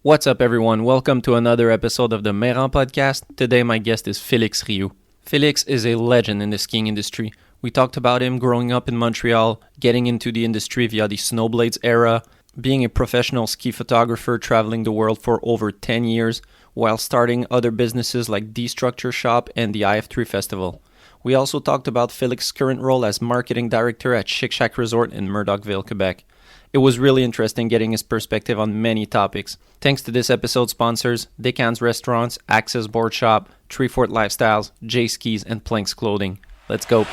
What's up, everyone? Welcome to another episode of the Méran podcast. Today, my guest is Félix Rioux. Félix is a legend in the skiing industry. We talked about him growing up in Montreal, getting into the industry via the snowblades era, being a professional ski photographer traveling the world for over 10 years, while starting other businesses like D-Structure Shop and the IF3 Festival. We also talked about Félix's current role as marketing director at Chic Shack Resort in Murdochville, Quebec. It was really interesting getting his perspective on many topics. Thanks to this episode's sponsors, Decans Restaurants, Access Board Shop, Treefort Lifestyles, J Skis, and Planks Clothing. Let's go.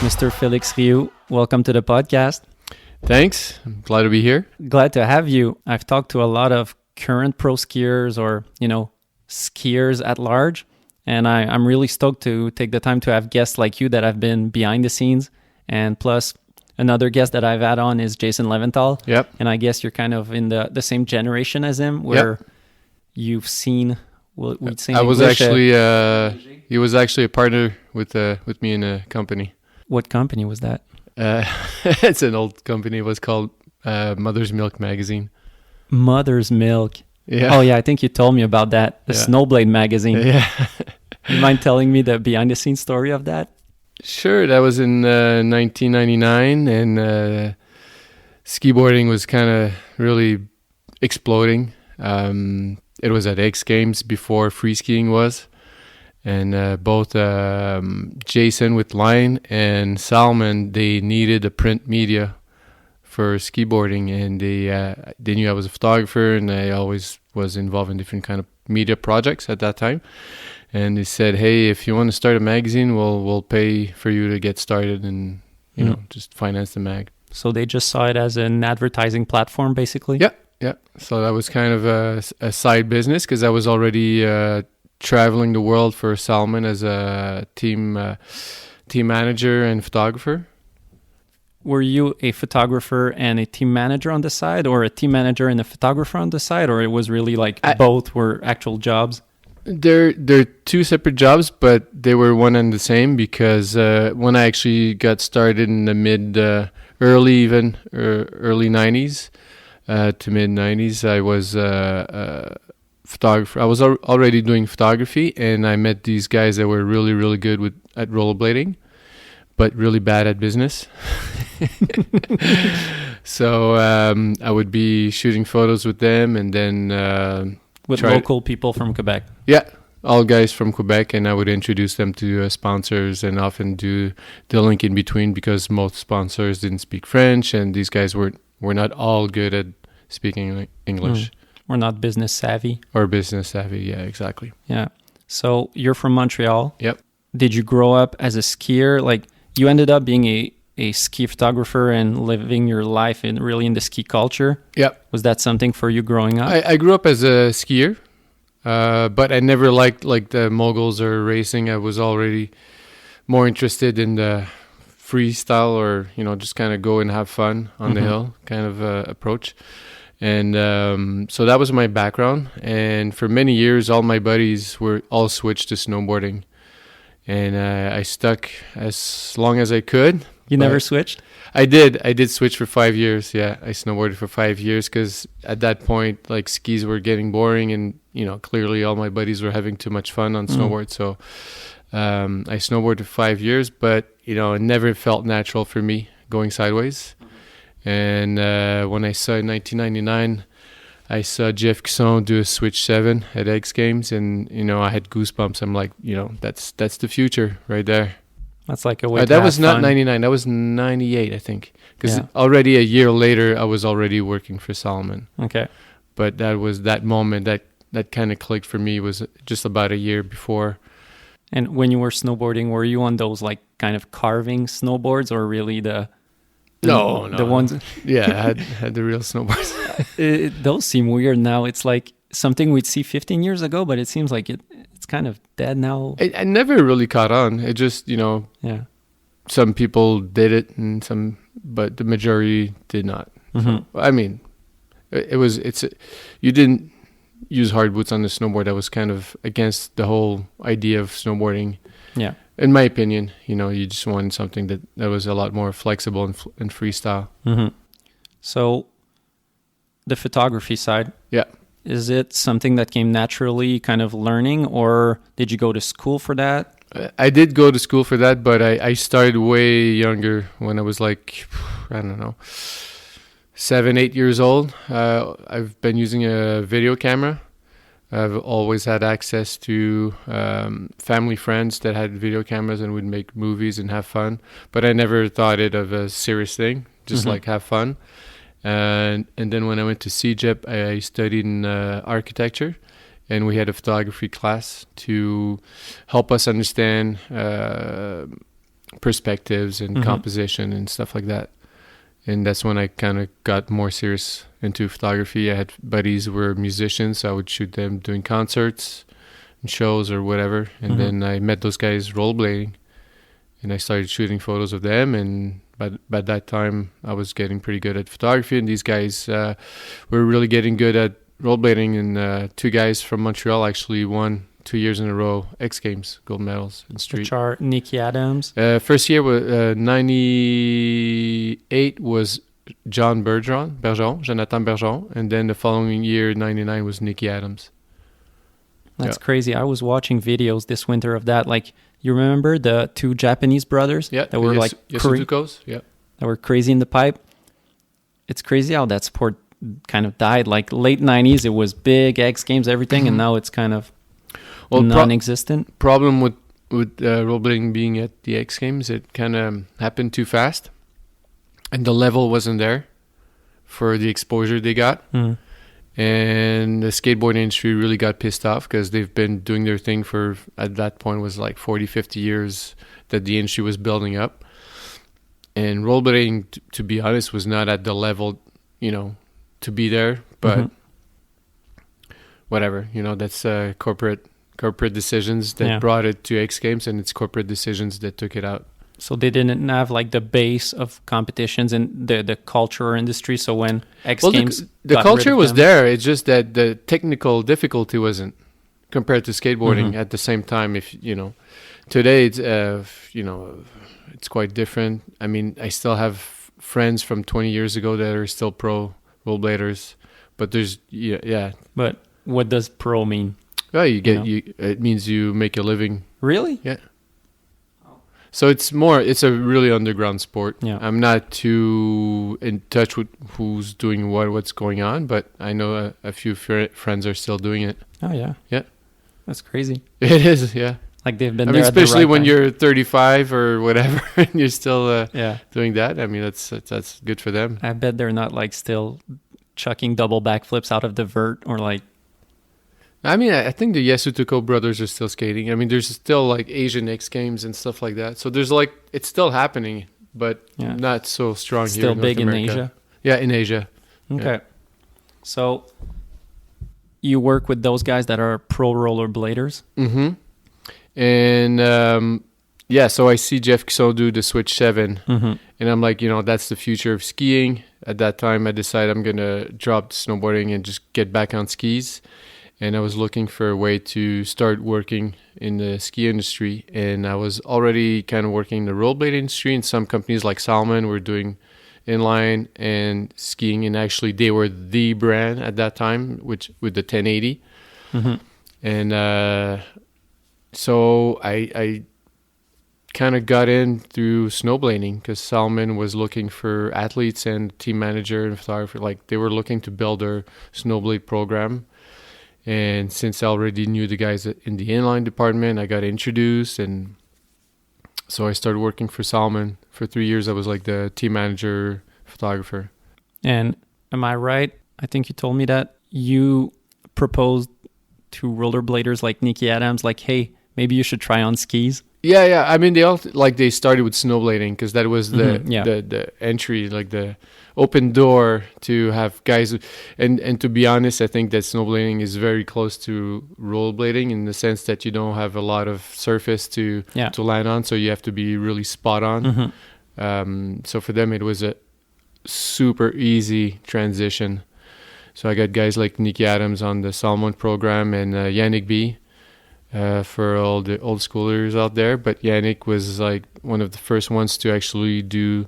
Mr. Félix Rioux, welcome to the podcast. Thanks. I'm glad to be here. Glad to have you. I've talked to a lot of current pro skiers or, skiers at large. And I'm really stoked to take the time to have guests like you that have been behind the scenes. And plus, another guest that I've had on is Jason Leventhal. Yep. And I guess you're kind of in the same generation as him, where you've seen... we'd sing I was English, he was actually a partner with me in a company. What company was that? It's an old company. It was called Mother's Milk Magazine. Mother's Milk. Yeah. Oh, yeah, I think you told me about that. The Snowblade magazine. Yeah. You mind telling me the behind-the-scenes story of that? Sure. That was in 1999, and skiboarding was kind of really exploding. It was at X Games before freeskiing was. And both Jason with Line and Salman, they needed a print media for skiboarding, and they knew I was a photographer, and I always was involved in different kind of media projects at that time. And they said, "Hey, if you want to start a magazine, we'll pay for you to get started, and just finance the mag." So they just saw it as an advertising platform, basically. Yeah. So that was kind of a side business because I was already traveling the world for Salman as a team manager and photographer. Were you a photographer and a team manager on the side, or a team manager and a photographer on the side, or it was really like both were actual jobs? They're two separate jobs, but they were one and the same because when I actually got started in the early 90s to mid 90s, I was photographer. I was already doing photography, and I met these guys that were really, really good at rollerblading, but really bad at business. So I would be shooting photos with them, and then with local people from Quebec. Yeah, all guys from Quebec, and I would introduce them to sponsors, and often do the link in between because most sponsors didn't speak French, and these guys were not all good at speaking English. We're not business savvy. Or business savvy, yeah, exactly. Yeah. So you're from Montreal. Yep. Did you grow up as a skier? Like, you ended up being a ski photographer and living your life in the ski culture. Yep. Was that something for you growing up? I grew up as a skier, but I never liked like the moguls or racing. I was already more interested in the freestyle or, just kind of go and have fun on the hill kind of approach. And so that was my background. And for many years, all my buddies were all switched to snowboarding. And I stuck as long as I could. You never switched? I did switch for 5 years. Yeah, I snowboarded for 5 years because at that point, like, skis were getting boring. And, clearly all my buddies were having too much fun on snowboard. So I snowboarded for 5 years. But, it never felt natural for me going sideways. And when I saw in 1999, I saw Jeff Cusson do a Switch 7 at X Games, and I had goosebumps. I'm like, that's the future right there. That's like a way. That was not 99. That was 98, I think, because already a year later, I was already working for Salman. Okay. But that was that moment that kind of clicked for me was just about a year before. And when you were snowboarding, were you on those like kind of carving snowboards, or really the ones? Yeah, I had the real snowboards. Those seem weird now. It's like something we'd see 15 years ago, but it seems like it's kind of dead now. I never really caught on. It just, some people did it, but the majority did not. So, I mean, you use hard boots on the snowboard. That was kind of against the whole idea of snowboarding. Yeah. In my opinion, you just wanted something that was a lot more flexible and freestyle. Mm-hmm. So the photography side. Yeah. Is it something that came naturally kind of learning, or did you go to school for that? I did go to school for that, but I started way younger, when I was like, I don't know, 7, 8 years old. I've been using a video camera. I've always had access to family friends that had video cameras and would make movies and have fun. But I never thought it of a serious thing, just like have fun. And then when I went to CEGEP, I studied in architecture, and we had a photography class to help us understand perspectives and composition and stuff like that. And that's when I kind of got more serious into photography. I had buddies who were musicians, so I would shoot them doing concerts and shows or whatever. And then I met those guys rollerblading, and I started shooting photos of them. And by that time, I was getting pretty good at photography, and these guys were really getting good at rollerblading. And 2 guys from Montreal actually won 2 years in a row X Games gold medals in street. Which are Nicky Adams. First year was 98 was Jonathan Bergeron, and then the following year 99 was Nicky Adams. That's crazy. I was watching videos this winter of that. Like, you remember the 2 Japanese brothers that were that were crazy in the pipe? It's crazy how that sport kind of died. Like late 90s, it was big, X Games, everything, and now it's kind of non-existent. Problem with rollerblading being at the X Games, it kind of happened too fast, and the level wasn't there for the exposure they got. And the skateboard industry really got pissed off, because they've been doing their thing for, at that point, was like 40, 50 years that the industry was building up. And rollerblading, to be honest, was not at the level, to be there. But whatever, that's corporate decisions that brought it to X Games, and it's corporate decisions that took it out. So they didn't have like the base of competitions in the culture industry. So when X Games, the culture was there. It's just that the technical difficulty wasn't compared to skateboarding at the same time. If today it's it's quite different. I mean, I still have friends from 20 years ago that are still pro rollerbladers, but there's But what does pro mean? Well, it means you make a living. Really? Yeah. So it's a really underground sport. Yeah. I'm not too in touch with who's doing what's going on, but I know a few friends are still doing it. Oh, yeah. Yeah. That's crazy. It is, yeah. Like they've been there especially when you're 35 or whatever, and you're still doing that. I mean, that's good for them. I bet they're not like still chucking double backflips out of the vert or like. I mean, I think the Yasutuko brothers are still skating. I mean, there's still like Asian X Games and stuff like that. So there's like, it's still happening, but not so strong here in North America. Still big in Asia? Yeah, in Asia. Okay. Yeah. So you work with those guys that are pro rollerbladers? Mm-hmm. And so I see Jeff Kso do the Switch 7, and I'm like, that's the future of skiing. At that time, I decided I'm going to drop snowboarding and just get back on skis. And I was looking for a way to start working in the ski industry. And I was already kind of working in the rollerblade industry, and some companies like Salomon were doing inline and skiing. And actually, they were the brand at that time, with the 1080. And so I kind of got in through snowblading, because Salomon was looking for athletes and team manager and photographer. Like, they were looking to build their snowblade program. And since I already knew the guys in the inline department, I got introduced, and so I started working for Salomon. For 3 years, I was like the team manager, photographer. And am I right? I think you told me that you proposed to rollerbladers like Nicky Adams, like, hey, maybe you should try on skis. Yeah. I mean, they started with snowblading, because that was the entry, like the open door to have guys. And to be honest, I think that snowblading is very close to rollerblading, in the sense that you don't have a lot of surface to land on, so you have to be really spot on. So for them, it was a super easy transition. So I got guys like Nicky Adams on the Salmon program and Yannick B for all the old schoolers out there. But Yannick was like one of the first ones to actually do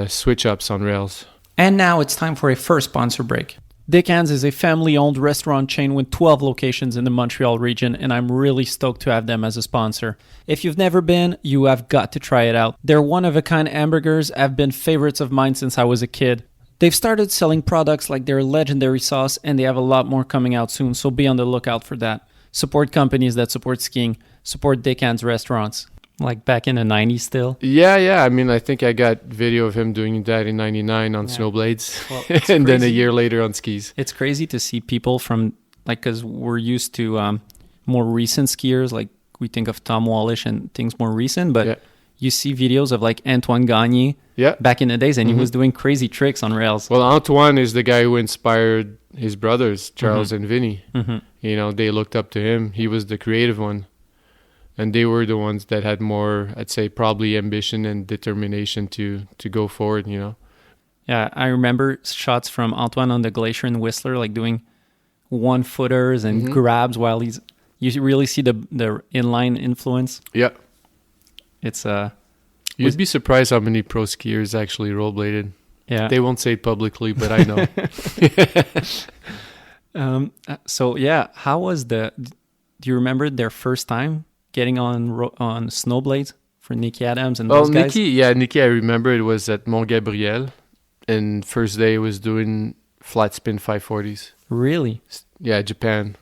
switch ups on rails. And now it's time for a first sponsor break. Dickens is a family-owned restaurant chain with 12 locations in the Montreal region, and I'm really stoked to have them as a sponsor. If you've never been, you have got to try it out. Their one-of-a-kind hamburgers have been favorites of mine since I was a kid. They've started selling products like their legendary sauce, and they have a lot more coming out soon, so be on the lookout for that. Support companies that support skiing. Support Dickens restaurants. Like back in the 90s still? Yeah. I mean, I think I got video of him doing that in 99 on snowblades. Well, and then a year later on skis. It's crazy to see people from, like, because we're used to more recent skiers, like we think of Tom Wallish and things more recent, but you see videos of like Antoine Gagné back in the days, and he was doing crazy tricks on rails. Well, Antoine is the guy who inspired his brothers, Charles and Vinny. You know, they looked up to him. He was the creative one. And they were the ones that had more, I'd say, probably ambition and determination to go forward, you know. Yeah, I remember shots from Antoine on the glacier in Whistler, like doing one-footers and grabs while he's... You really see the inline influence. Yeah. It's... You'd be surprised how many pro skiers actually rollerbladed. Yeah. They won't say it publicly, but I know. So, yeah, how was the... Do you remember their first time getting on snowblades for Nicky Adams and those guys? Nicky, I remember it was at Mont Gabriel, and first day was doing flat spin 540s. Really? Yeah, Japan.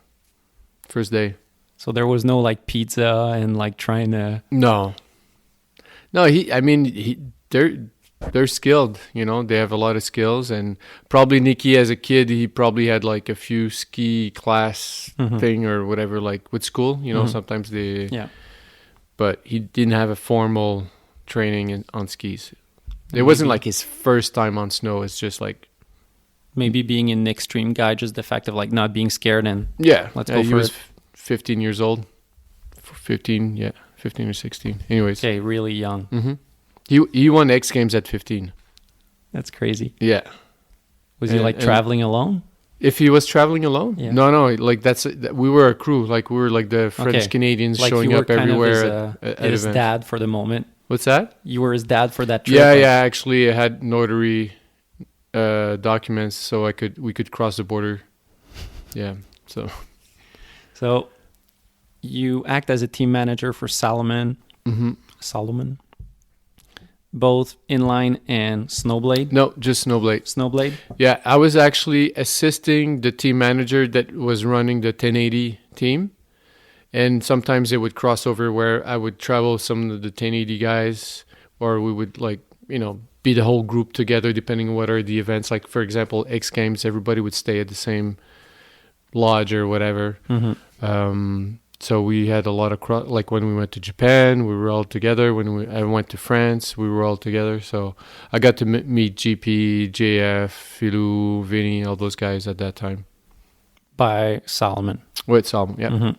First day. So there was no like pizza and like trying to... No, they're skilled, you know, they have a lot of skills, and probably Nicky as a kid, he probably had like a few ski class thing or whatever, like with school, you know, sometimes they... Yeah. But he didn't have a formal training on skis. It wasn't like his first time on snow. It's just like... Maybe being an extreme guy, just the fact of like not being scared and... Yeah. Let's go for it. He was 15 years old. 15 or 16. Anyways. Okay, really young. He won X Games at 15. That's crazy. Yeah. Was he like traveling alone? If he was traveling alone? Yeah. No. Like we were a crew. Like we were like the French Canadians like showing up everywhere at his events. Dad for the moment. What's that? You were his dad for that trip. Yeah. Actually, I had notary documents so we could cross the border. Yeah. So you act as a team manager for Salomon. Salomon. Both inline and snowblade? No, just snowblade. Snowblade? Yeah, I was actually assisting the team manager that was running the 1080 team. And sometimes it would cross over where I would travel with some of the 1080 guys, or we would like, you know, be the whole group together depending on what are the events. Like, for example, X Games, everybody would stay at the same lodge or whatever. So we had a lot of like when we went to Japan, we were all together. When I went to France, we were all together. So I got to meet GP, JF, Philou, Vinny, all those guys at that time. By Salomon. With Salomon, yeah.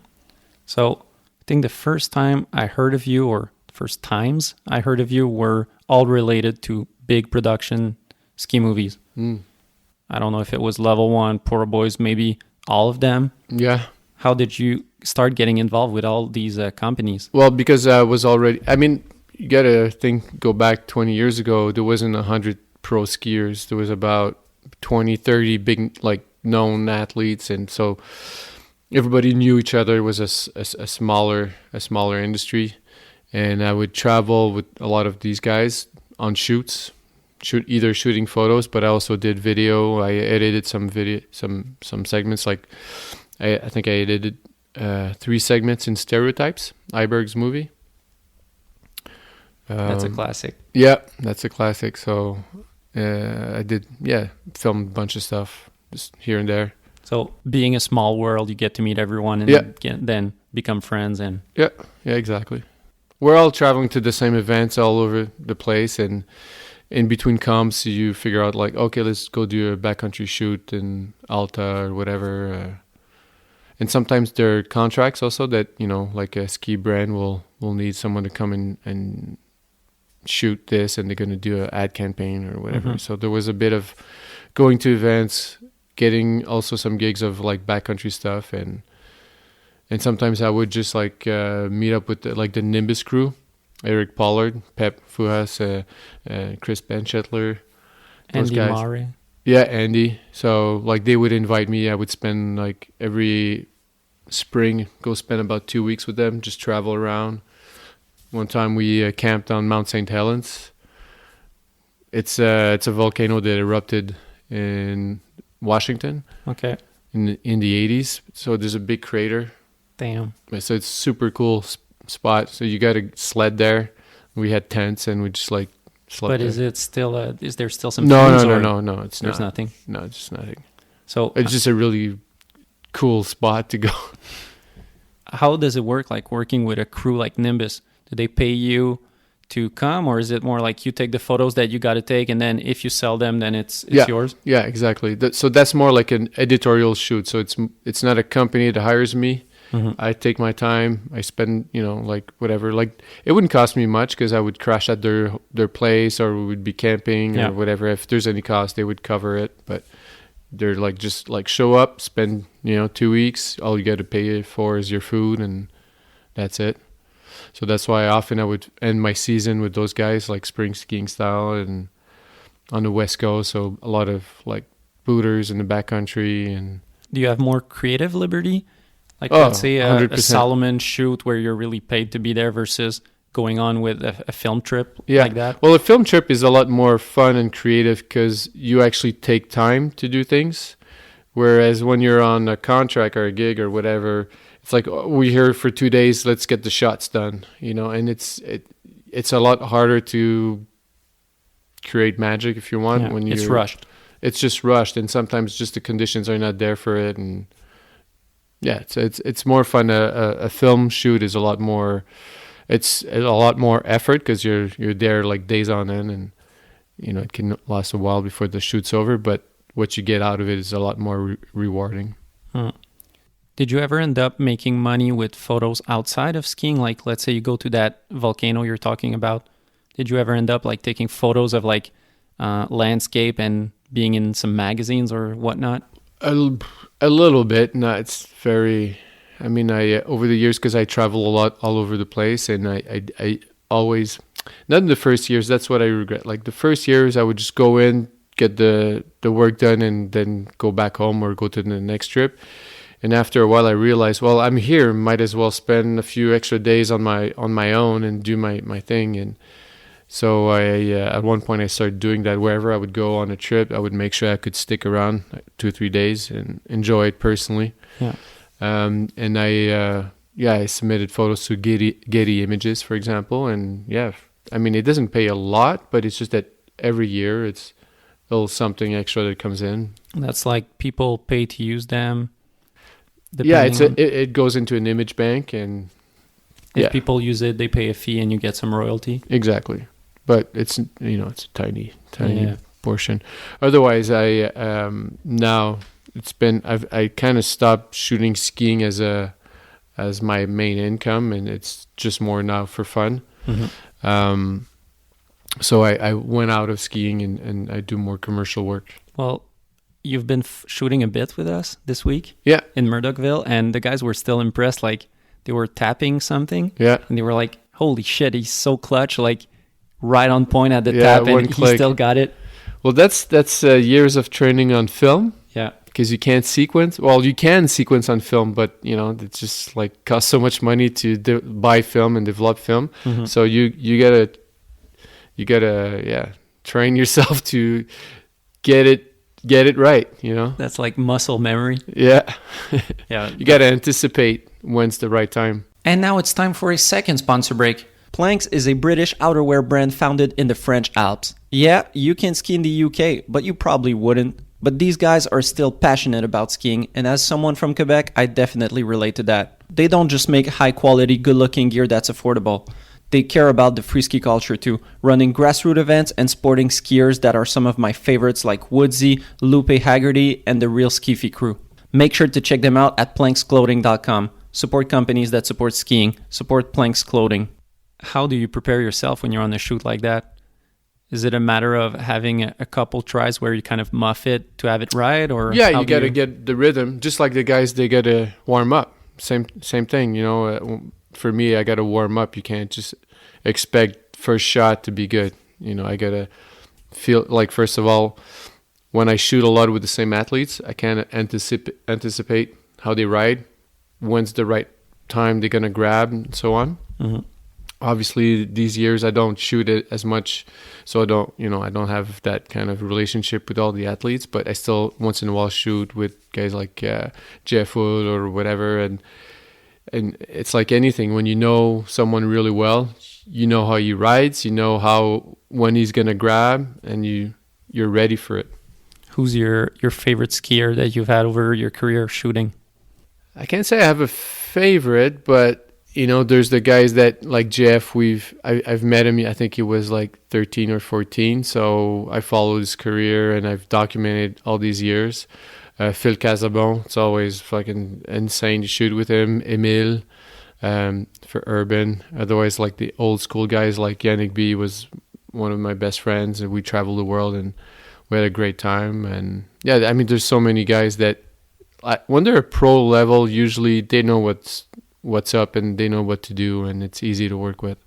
So I think the first time I heard of you, or first times I heard of you, were all related to big production ski movies. I don't know if it was Level 1, Poor Boys, maybe all of them. Yeah. How did you start getting involved with all these companies? Well, because I was already... I mean, you got to go back 20 years ago, there wasn't 100 pro skiers. There was about 20, 30 big, like, known athletes. And so everybody knew each other. It was a smaller industry. And I would travel with a lot of these guys on shoots, either shooting photos, but I also did video. I edited some video, some segments, like... I think I edited 3 segments in Stereotypes, Iberg's movie. That's a classic. Yeah, that's a classic. So I did, filmed a bunch of stuff just here and there. So being a small world, you get to meet everyone and then become friends. And Yeah, exactly. We're all traveling to the same events all over the place, and in between comps, you figure out like, okay, let's go do a backcountry shoot in Alta or whatever. And sometimes there are contracts also that, you know, like a ski brand will need someone to come in and shoot this, and they're going to do an ad campaign or whatever. So there was a bit of going to events, getting also some gigs of like backcountry stuff, and sometimes I would just like meet up with the Nimbus crew, Eric Pollard, Pep Fuhas, Chris Benchetler, those Andy guys. Murray. Yeah, Andy. So like they would invite me. I would spend like every spring go spend about 2 weeks with them, just travel around. One time we camped on Mount St. Helens. It's a volcano that erupted in Washington. Okay. In the 80s. So there's a big crater. Damn. So it's super cool spot. So you got to sled there. We had tents and we just like slept But there. is it still is there still some No, trees, no, or no, no, no. It's there's not. nothing. No, it's just nothing. So It's just a really cool spot to go. how does it work, like working with a crew like Nimbus? Do they pay you to come, or is it more like you take the photos that you got to take, and then if you sell them, then it's yours? Yeah, exactly. So that's more like an editorial shoot. So it's not a company that hires me. Mm-hmm. I take my time. I spend, like whatever. Like it wouldn't cost me much because I would crash at their place, or we would be camping Yeah. or whatever. If there's any cost, they would cover it. But they're like just like show up, spend 2 weeks. All you got to pay for is your food, and that's it. So that's why often I would end my season with those guys, like spring skiing style, and on the West Coast. So a lot of like booters in the backcountry. And Do you have more creative liberty? Like Oh, let's say a 100%. Solomon shoot where you're really paid to be there versus going on with a film trip Yeah. like that? Well, a film trip is a lot more fun and creative because you actually take time to do things. Whereas when you're on a contract or a gig or whatever, it's like, oh, we're here for 2 days, let's get the shots done, and it's a lot harder to create magic if you want. Yeah, when it's you're rushed. It's just rushed, and sometimes just the conditions are not there for it. And yeah, it's more fun. A film shoot is a lot more. It's a lot more effort because you're there like days on end, and it can last a while before the shoot's over. But what you get out of it is a lot more rewarding. Hmm. Did you ever end up making money with photos outside of skiing? Like, let's say you go to that volcano you're talking about. Did you ever end up like taking photos of like landscape and being in some magazines or whatnot? A little bit. No, it's very. I mean, I over the years, because I travel a lot all over the place, and I always, not in the first years. That's what I regret. Like the first years, I would just go in, get the work done, and then go back home or go to the next trip. And after a while, I realized, well, I'm here. Might as well spend a few extra days on my own and do my thing. And so I at one point I started doing that. Wherever I would go on a trip, I would make sure I could stick around 2 or 3 days and enjoy it personally. Yeah. And I submitted photos to Getty Images, for example. And yeah, I mean, it doesn't pay a lot, but it's just that every year it's a little something extra that comes in. That's like people pay to use them. Yeah, depending it goes into an image bank, and if people use it, they pay a fee and you get some royalty. Exactly. But it's it's a tiny Yeah. portion. Otherwise, I now I kind of stopped shooting skiing as my main income, and it's just more now for fun. Mm-hmm. So I went out of skiing and I do more commercial work. Well, you've been shooting a bit with us this week. Yeah. In Murdochville, and the guys were still impressed. Like they were tapping something. Yeah. And they were like, "Holy shit, he's so clutch!" Like right on point at the Yeah, tap, one and he click. still got it. Well, that's years of training on film. Yeah. Because you can't sequence. Well, you can sequence on film, but it's just like costs so much money to buy film and develop film. Mm-hmm. So you gotta train yourself to get it right. That's like muscle memory. Yeah. Yeah. You gotta anticipate when's the right time. And now it's time for a second sponsor break. Planks is a British outerwear brand founded in the French Alps. Yeah, you can ski in the UK, but you probably wouldn't. But these guys are still passionate about skiing, and as someone from Quebec, I definitely relate to that. They don't just make high-quality, good-looking gear that's affordable. They care about the free ski culture too, running grassroots events and sporting skiers that are some of my favorites like Woodsy, Lupe Haggerty, and the Real Skiffy crew. Make sure to check them out at planksclothing.com. Support companies that support skiing. Support Planks Clothing. How do you prepare yourself when you're on a shoot like that? Is it a matter of having a couple tries where you kind of muff it to have it right, or yeah, you got to get the rhythm. Just like the guys, they got to warm up. Same thing, you know. For me, I got to warm up. You can't just expect first shot to be good. You know, I got to feel like, first of all, when I shoot a lot with the same athletes, I can't anticipate how they ride, when's the right time they're gonna grab, and so on. Mm-hmm. Obviously, these years I don't shoot it as much, so I don't have that kind of relationship with all the athletes. But I still once in a while shoot with guys like Jeff Wood or whatever, and it's like anything. When you know someone really well, you know how he rides, you know when he's gonna grab, and you're ready for it. Who's your favorite skier that you've had over your career shooting? I can't say I have a favorite, but you know, there's the guys that like Jeff. I've met him. I think he was like 13 or 14. So I followed his career and I've documented all these years. Phil Casabon, it's always fucking insane to shoot with him. Emile, for urban. Otherwise, like the old school guys like Yannick B was one of my best friends, and we traveled the world and we had a great time. And yeah, I mean, there's so many guys that when they're at pro level, usually they know what's up and they know what to do, and it's easy to work with.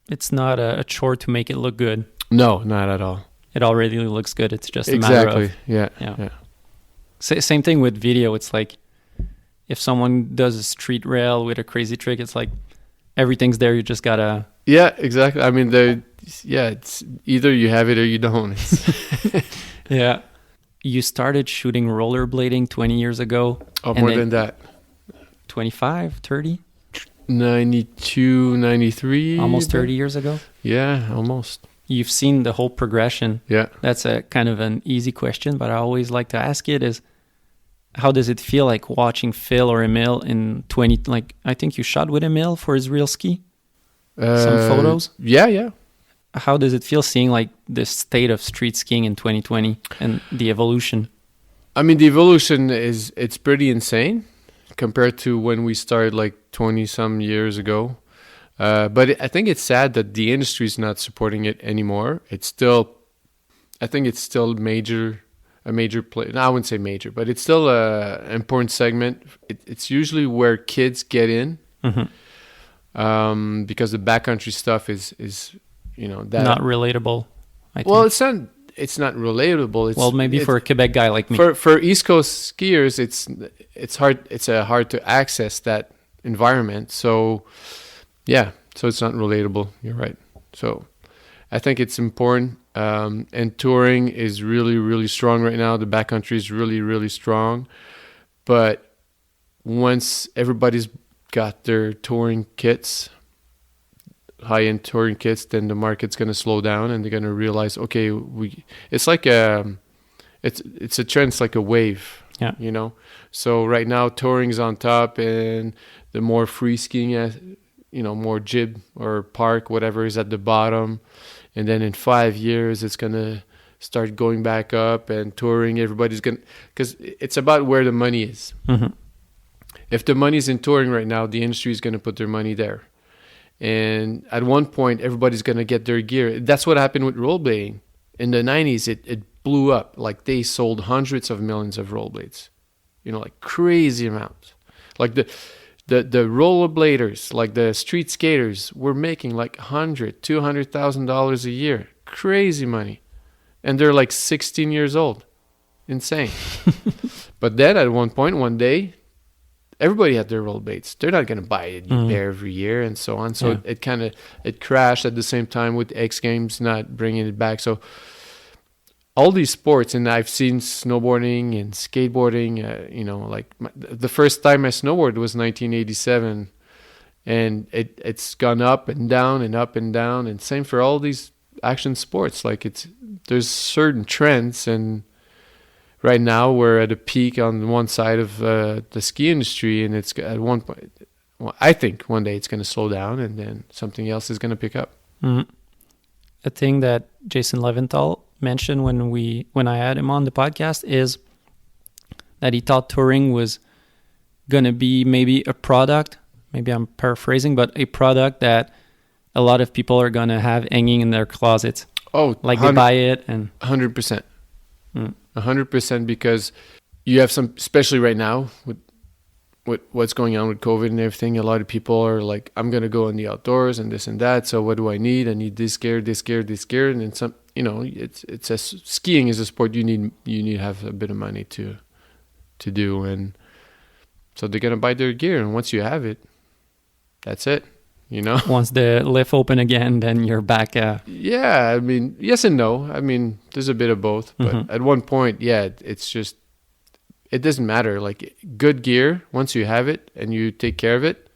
It's not a chore to make it look good. No, not at all. It already looks good. It's just a matter of... Yeah. Same thing with video. It's like if someone does a street rail with a crazy trick, it's like everything's there. You just gotta... Yeah, exactly. I mean, it's either you have it or you don't. Yeah. You started shooting rollerblading 20 years ago. Oh, more than that. 25, 30? 92, 93. Almost 30 years ago? Yeah, almost. You've seen the whole progression. Yeah. That's a kind of an easy question, but I always like to ask it is, how does it feel like watching Phil or Emile in 20... Like, I think you shot with Emile for his real ski? Some photos? Yeah. How does it feel seeing like the state of street skiing in 2020 and the evolution? I mean, the evolution it's pretty insane compared to when we started like 20 some years ago. But I think it's sad that the industry is not supporting it anymore. I think it's still a major play. No, I wouldn't say major, but it's still an important segment. It's usually where kids get in, because the backcountry stuff is that not relatable. I think. Well, it's not relatable. Maybe for a Quebec guy like me. For East Coast skiers, it's hard. It's hard to access that environment. So, yeah. So it's not relatable. You're right. So, I think it's important. And touring is really, really strong right now. The backcountry is really, really strong. But once everybody's got their touring kits, high-end touring kits, then the market's going to slow down and they're going to realize, okay, it's like it's a trend. It's like a wave, so right now touring's on top, and the more free skiing, more jib or park, whatever, is at the bottom. And then in 5 years it's going to start going back up, and touring, everybody's going to, because it's about where the money is. If the money's in touring right now, the industry is going to put their money there. And at one point, everybody's going to get their gear. That's what happened with rollerblading. In the 90s, it blew up. Like, they sold hundreds of millions of rollerblades. Like crazy amounts. Like the rollerbladers, like the street skaters, were making like $100,000-$200,000 a year. Crazy money. And they're like 16 years old. Insane. But then at one day, everybody had their rollerblades. They're not going to buy a new pair every year, and so on. So it crashed at the same time with X Games not bringing it back. So all these sports, and I've seen snowboarding and skateboarding. The first time I snowboarded was 1987, and it's gone up and down and up and down. And same for all these action sports. Like, there's certain trends, and right now we're at a peak on one side of the ski industry, and it's at one point. Well, I think one day it's going to slow down, and then something else is going to pick up. A thing that Jason Leventhal mentioned when I had him on the podcast is that he thought touring was going to be maybe a product. Maybe I'm paraphrasing, but a product that a lot of people are going to have hanging in their closets. Oh, Like they buy it and 100%. Mm. 100%, because you have some, especially right now with what's going on with COVID and everything. A lot of people are like, I'm going to go in the outdoors and this and that. So what do I need? I need this gear, this gear, this gear. And then some, you know, skiing is a sport you need to have a bit of money to do. And so they're going to buy their gear. And once you have it, that's it, you know? once the lift open again, then you're back. Yeah. I mean, yes and no. I mean, there's a bit of both. But at one point, yeah, it's just, it doesn't matter. Like good gear, once you have it and you take care of it,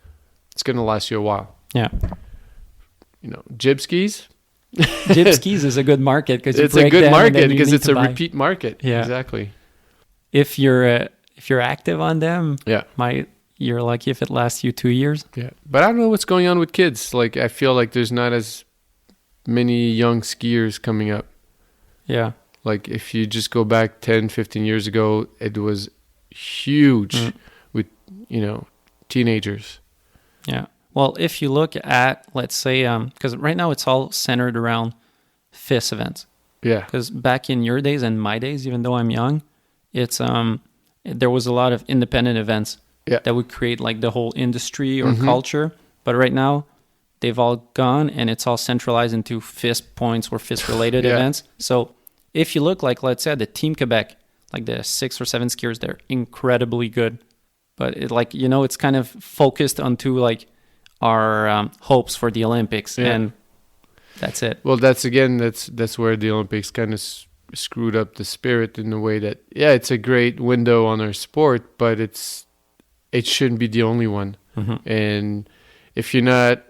it's going to last you a while. Yeah. You know, jib skis. Jib skis is a good market because it's a good market because it's a repeat market. Yeah. Exactly. If you're active on them, yeah, you're lucky if it lasts you 2 years. Yeah. But I don't know what's going on with kids. Like I feel like there's not as many young skiers coming up. Yeah. Like if you just go back 10, 15 years ago, it was huge with, you know, teenagers. Yeah. Well, if you look at, let's say, because right now it's all centered around FIS events. Yeah. Because back in your days and my days, even though I'm young, it's there was a lot of independent events that would create like the whole industry or culture. But right now, they've all gone and it's all centralized into FIS points or FIS related events. So if you look like, let's say, the Team Quebec, like the 6 or 7 skiers, they're incredibly good. But it, like, you know, it's kind of focused onto like our hopes for the Olympics, and that's it. Well, that's where the Olympics kind of screwed up the spirit in the way that, yeah, it's a great window on our sport, but it shouldn't be the only one. And if you're not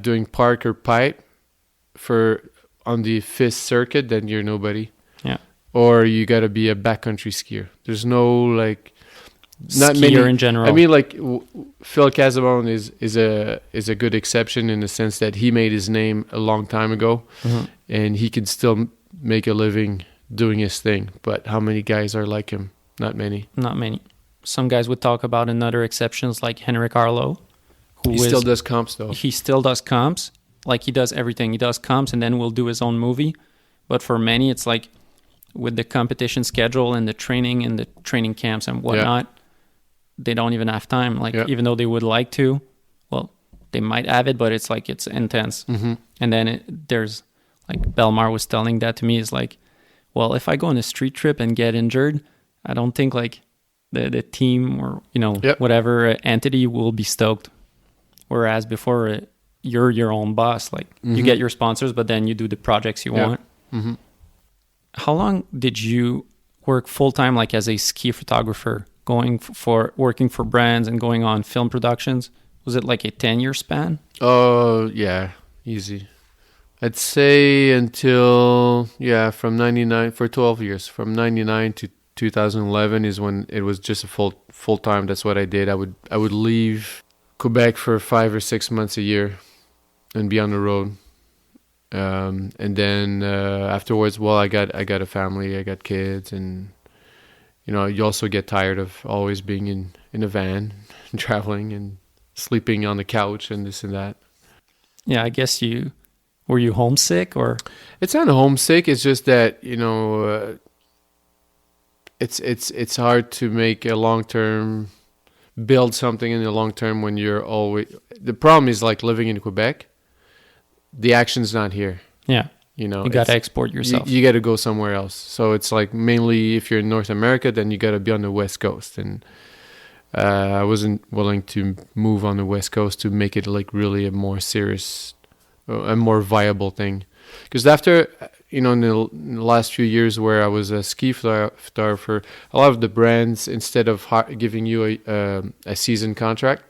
doing park or pipe on the FIS circuit, then you're nobody. Yeah. Or you got to be a backcountry skier. There's no like not skier many in general. I mean, like Phil Casabon is a good exception in the sense that he made his name a long time ago, and he can still make a living doing his thing. But how many guys are like him? Not many. Not many. Some guys would talk about another exceptions like Henrik Arlo. He still does comps though. He still does comps. Like he does everything. He does comps and then will do his own movie. But for many, it's like with the competition schedule and the training camps and whatnot, they don't even have time. Like even though they would like to, well, they might have it, but it's like it's intense. And then there's like Belmar was telling that to me is like, well, if I go on a street trip and get injured, I don't think like the team or whatever entity will be stoked. Whereas before you're your own boss, like you get your sponsors, but then you do the projects you want. How long did you work full time, like as a ski photographer, working for brands and going on film productions? Was it like a 10-year span? Oh yeah, easy. I'd say until from 99 for 12 years, from 99 to 2011 is when it was just a full time. That's what I did. I would leave Quebec for 5 or 6 months a year and be on the road. And then afterwards, well, I got a family, I got kids, and you also get tired of always being in a van and traveling and sleeping on the couch and this and that. Yeah, I guess were you homesick or? It's not homesick. It's just that it's hard to make a long-term build something in the long term when you're always. The problem is like living in Quebec. The action's not here. Yeah. You got to export yourself. You got to go somewhere else. So it's like mainly if you're in North America, then you got to be on the West Coast. And I wasn't willing to move on the West Coast to make it like really a more serious, a more viable thing. Because after, in the last few years where I was a ski photographer, a lot of the brands, instead of giving you a season contract,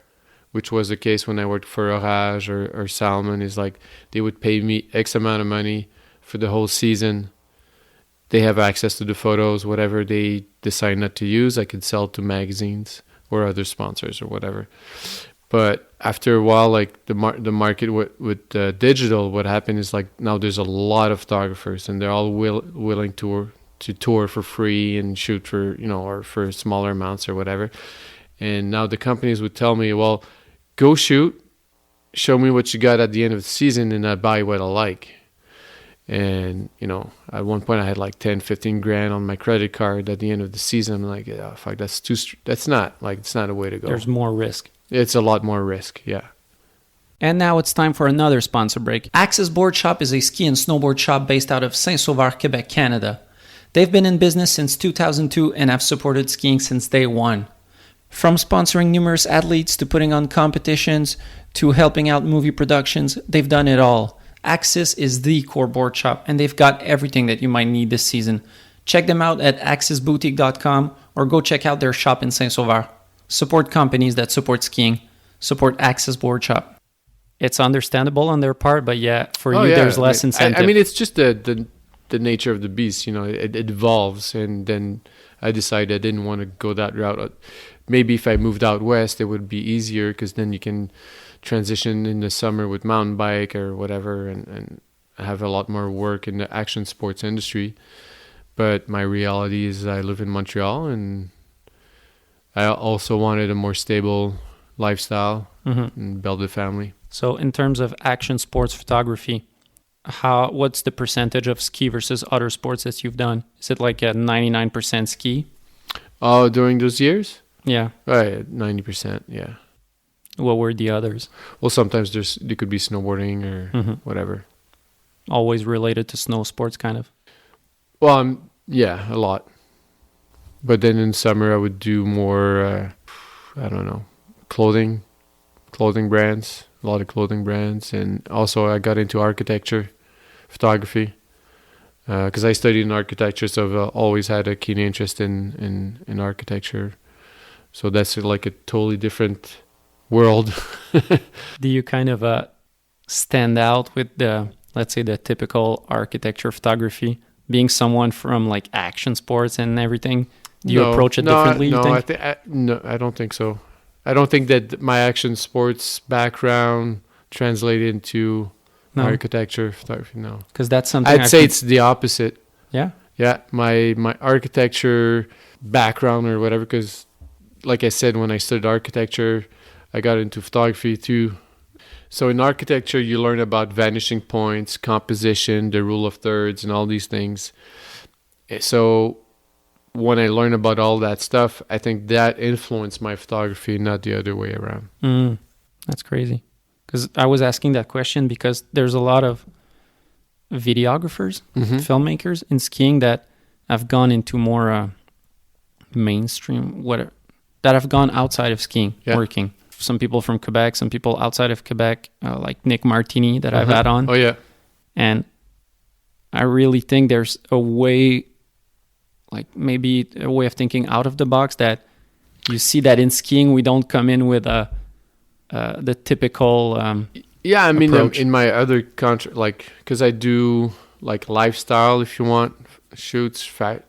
which was the case when I worked for Orage or Salmon, is like they would pay me X amount of money for the whole season. They have access to the photos, whatever they decide not to use, I could sell to magazines or other sponsors or whatever. But after a while, like the market with digital, what happened is like now there's a lot of photographers and they're all willing to tour for free and shoot for, or for smaller amounts or whatever. And now the companies would tell me, well, go shoot, show me what you got at the end of the season and I buy what I like. And, you know, at one point I had like 10, 15 grand on my credit card at the end of the season. I'm like, oh, fuck, it's not a way to go. There's more risk. It's a lot more risk, yeah. And now it's time for another sponsor break. Axis Board Shop is a ski and snowboard shop based out of Saint-Sauveur, Quebec, Canada. They've been in business since 2002 and have supported skiing since day one. From sponsoring numerous athletes to putting on competitions to helping out movie productions, they've done it all. Axis is the core board shop, and they've got everything that you might need this season. Check them out at axisboutique.com or go check out their shop in Saint-Sauveur. Support companies that support skiing. Support Axis Board Shop. It's understandable on their part, but yeah, for you, there's less incentive. I mean, it's just the nature of the beast. You know, it evolves, and then I decided I didn't want to go that route. Maybe if I moved out west, it would be easier because then you can transition in the summer with mountain bike or whatever and have a lot more work in the action sports industry. But my reality is I live in Montreal, and I also wanted a more stable lifestyle and build a family. So in terms of action sports photography, what's the percentage of ski versus other sports that you've done? Is it like a 99% ski? Oh, during those years? Yeah. Right, 90%, yeah. What were the others? Well, sometimes there could be snowboarding or whatever. Always related to snow sports, kind of? Well, yeah, a lot. But then in summer, I would do more, I don't know, clothing brands, a lot of clothing brands. And also I got into architecture, photography, because I studied in architecture, so I've always had a keen interest in architecture. So that's like a totally different world. Do you kind of stand out with let's say the typical architecture photography, being someone from like action sports and everything? Do you approach it differently? No, I don't think so. I don't think that my action sports background translated into architecture photography. No, because that's something I'd say it's the opposite. Yeah. Yeah, my architecture background or whatever. Because, like I said, when I studied architecture, I got into photography too. So in architecture, you learn about vanishing points, composition, the rule of thirds, and all these things. So when I learned about all that stuff, I think that influenced my photography, not the other way around. That's crazy. Because I was asking that question because there's a lot of videographers, filmmakers in skiing that have gone into more mainstream, that have gone outside of skiing, working. Some people from Quebec, some people outside of Quebec, like Nick Martini that I've had on. Oh, yeah. And I really think there's a way, like maybe a way of thinking out of the box that you see that in skiing, we don't come in with the typical I mean, approach. in my other country, like, because I do like lifestyle, if you want, shoots,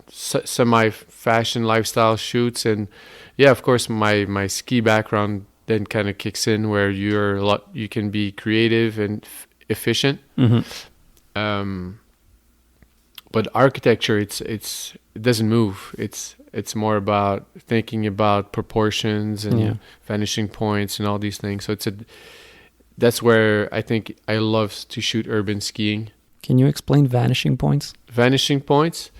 semi-fashion lifestyle shoots. And yeah, of course, my ski background then kind of kicks in where you can be creative and efficient. But architecture, it doesn't move. It's more about thinking about proportions and vanishing points and all these things. So that's where I think I love to shoot urban skiing. Can you explain vanishing points? Vanishing points,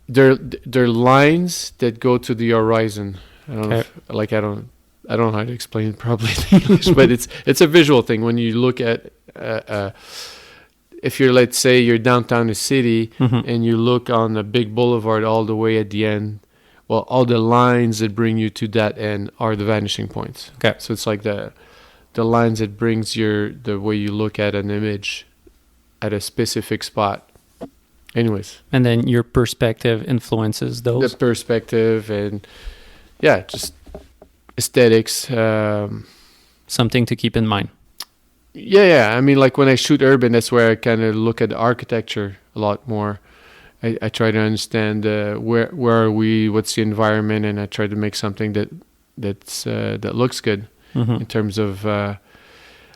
they're lines that go to the horizon. I don't know I don't know how to explain it properly in English, but it's a visual thing. When you look at if let's say you're downtown the city and you look on a big boulevard all the way at the end, well, all the lines that bring you to that end are the vanishing points. Okay. So it's like the lines that brings the way you look at an image at a specific spot. Anyways. And then your perspective influences those? The perspective and, just aesthetics. Something to keep in mind. Yeah. I mean, like when I shoot urban, that's where I kind of look at the architecture a lot more. I try to understand where are we, what's the environment, and I try to make something that looks good in terms of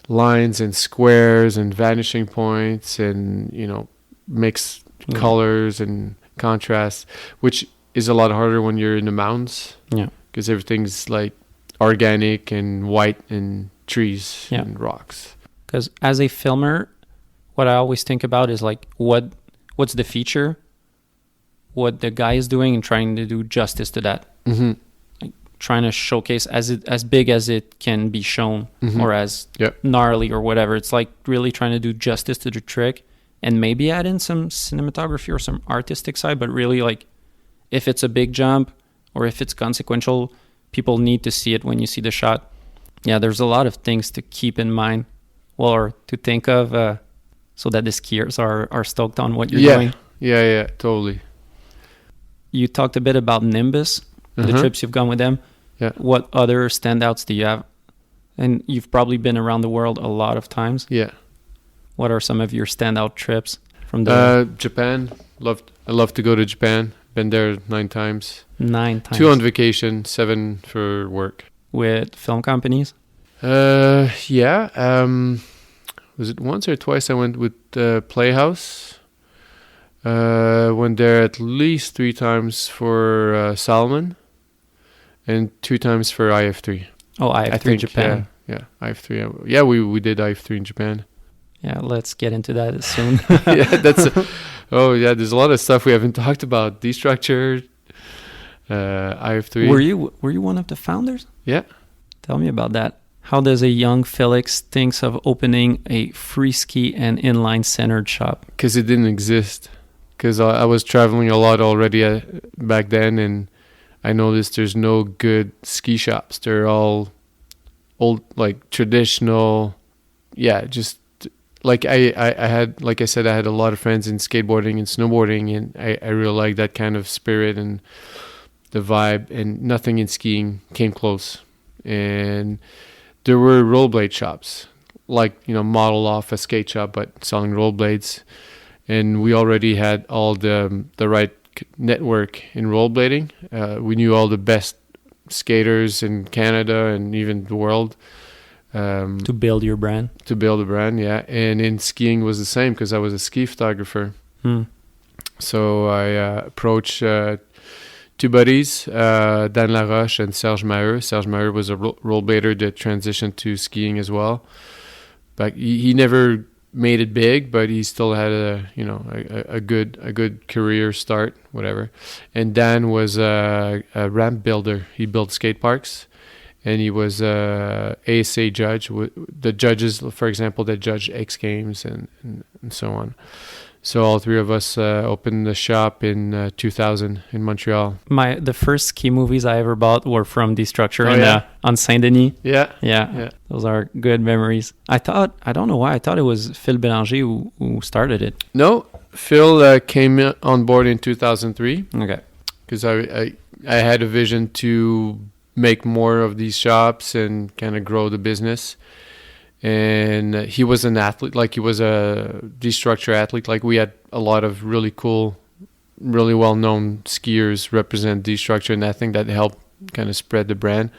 lines and squares and vanishing points and mix colors and contrast, which is a lot harder when you're in the mountains. Yeah, because everything's like organic and white and trees and rocks. Because as a filmer, what I always think about is like what's the feature, what the guy is doing, and trying to do justice to that. Mm-hmm. Like trying to showcase as big as it can be shown, or as gnarly or whatever. It's like really trying to do justice to the trick, and maybe add in some cinematography or some artistic side. But really, like if it's a big jump or if it's consequential, people need to see it when you see the shot. Yeah, there's a lot of things to keep in mind, or to think of, so that the skiers are stoked on what you're doing. Yeah, totally. You talked a bit about Nimbus, the trips you've gone with them. Yeah. What other standouts do you have? And you've probably been around the world a lot of times. Yeah. What are some of your standout trips from the Japan? I love to go to Japan. Been there 9 times. 9 times. 2 on vacation, 7 for work. With film companies? Yeah. Was it once or twice I went with Playhouse? Went there at least 3 times for Salmon, and 2 times for IF3. Oh, IF3 Japan. Yeah, IF3. Yeah, we did IF3 in Japan. Yeah, let's get into that soon. Yeah, there's a lot of stuff we haven't talked about. Destructure, IF3. Were you one of the founders? Yeah. Tell me about that. How does a young Félix thinks of opening a free ski and inline centered shop? Because it didn't exist. Because I was traveling a lot already back then, and I noticed there's no good ski shops. They're all old, like traditional. Yeah, just like I had, like I said, I had a lot of friends in skateboarding and snowboarding, and I really like that kind of spirit and the vibe, and nothing in skiing came close. And there were rollerblade shops, like, model off a skate shop, but selling rollerblades. And we already had all the right network in rollerblading. We knew all the best skaters in Canada and even the world. To build your brand? To build a brand, yeah. And in skiing was the same, because I was a ski photographer. So I approached 2 buddies, Dan Laroche and Serge Maheu. Serge Maheu was a rollerblader that transitioned to skiing as well. But he never made it big, but he still had a good career start, whatever. And Dan was a ramp builder. He built skate parks, and he was a ASA judge. The judges, for example, that judge X Games and so on. So all 3 of us opened the shop in 2000 in Montreal. The first ski movies I ever bought were from Destructure on Saint Denis. Yeah. Those are good memories. I don't know why, I thought it was Phil Bélanger who started it. No, Phil came on board in 2003. Okay. Because I had a vision to make more of these shops and kind of grow the business. And he was an athlete, like he was a Destructure athlete. Like we had a lot of really cool, really well-known skiers represent Destructure, and I think that helped kind of spread the brand.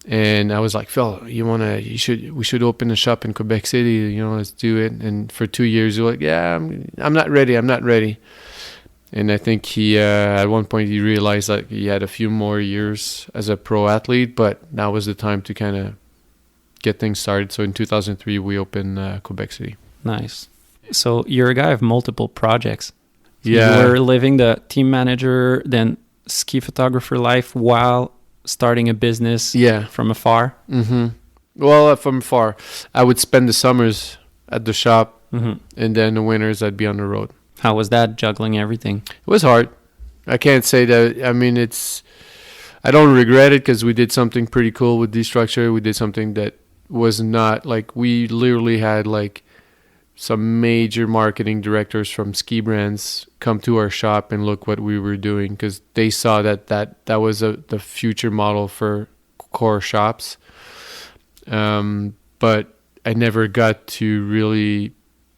And I was like, Phil, we should open a shop in Quebec City, let's do it. And for 2 years, he was like, yeah, I'm not ready. And I think he, at one point, he realized that he had a few more years as a pro athlete, but now was the time to kind of get things started. So in 2003, we opened Quebec City. Nice. So you're a guy of multiple projects. So yeah. You were living the team manager, then ski photographer life while starting a business from afar. Mm-hmm. Well, from afar. I would spend the summers at the shop, and then the winters I'd be on the road. How was that, juggling everything? It was hard. I can't say that. I mean, I don't regret it, because we did something pretty cool with Destructure. We did something that was not like, we literally had like some major marketing directors from ski brands come to our shop and look what we were doing, because they saw that was the future model for core shops. But I never got to really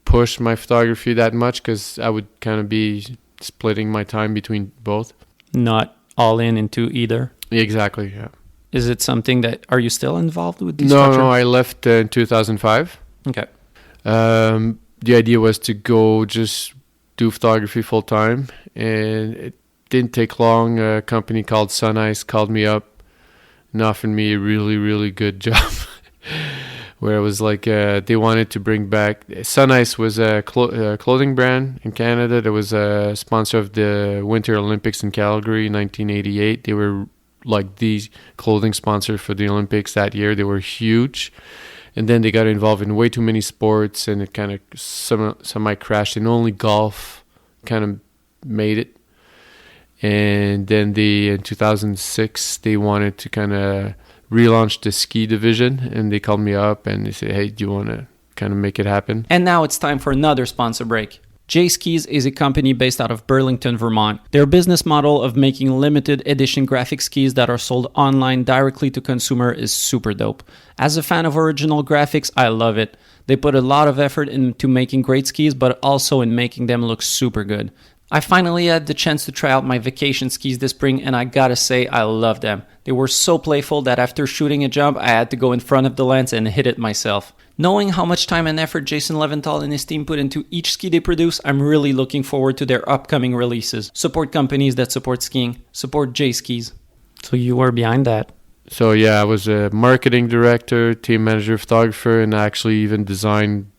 push my photography that much, because I would kind of be splitting my time between both. Not all into either. Exactly, yeah. Is it something are you still involved with Destructure? No, I left in 2005. Okay. The idea was to go just do photography full time, and it didn't take long. A company called Sun Ice called me up and offered me a really, really good job where it was like they wanted to bring back. Sun Ice was a clothing brand in Canada that was a sponsor of the Winter Olympics in Calgary in 1988. They were like the clothing sponsor for the Olympics that year. They were huge. And then they got involved in way too many sports, and it kind of semi-crashed, and only golf kind of made it. And then in 2006, they wanted to kind of relaunch the ski division, and they called me up and they said, hey, do you want to kind of make it happen? And now it's time for another sponsor break. J Skis is a company based out of Burlington, Vermont. Their business model of making limited edition graphic skis that are sold online directly to consumer is super dope. As a fan of original graphics, I love it. They put a lot of effort into making great skis, but also in making them look super good. I finally had the chance to try out my vacation skis this spring, and I gotta say, I love them. They were so playful that after shooting a jump, I had to go in front of the lens and hit it myself. Knowing how much time and effort Jason Leventhal and his team put into each ski they produce, I'm really looking forward to their upcoming releases. Support companies that support skiing. Support J Skis. So you were behind that. So yeah, I was a marketing director, team manager, photographer, and I actually even designed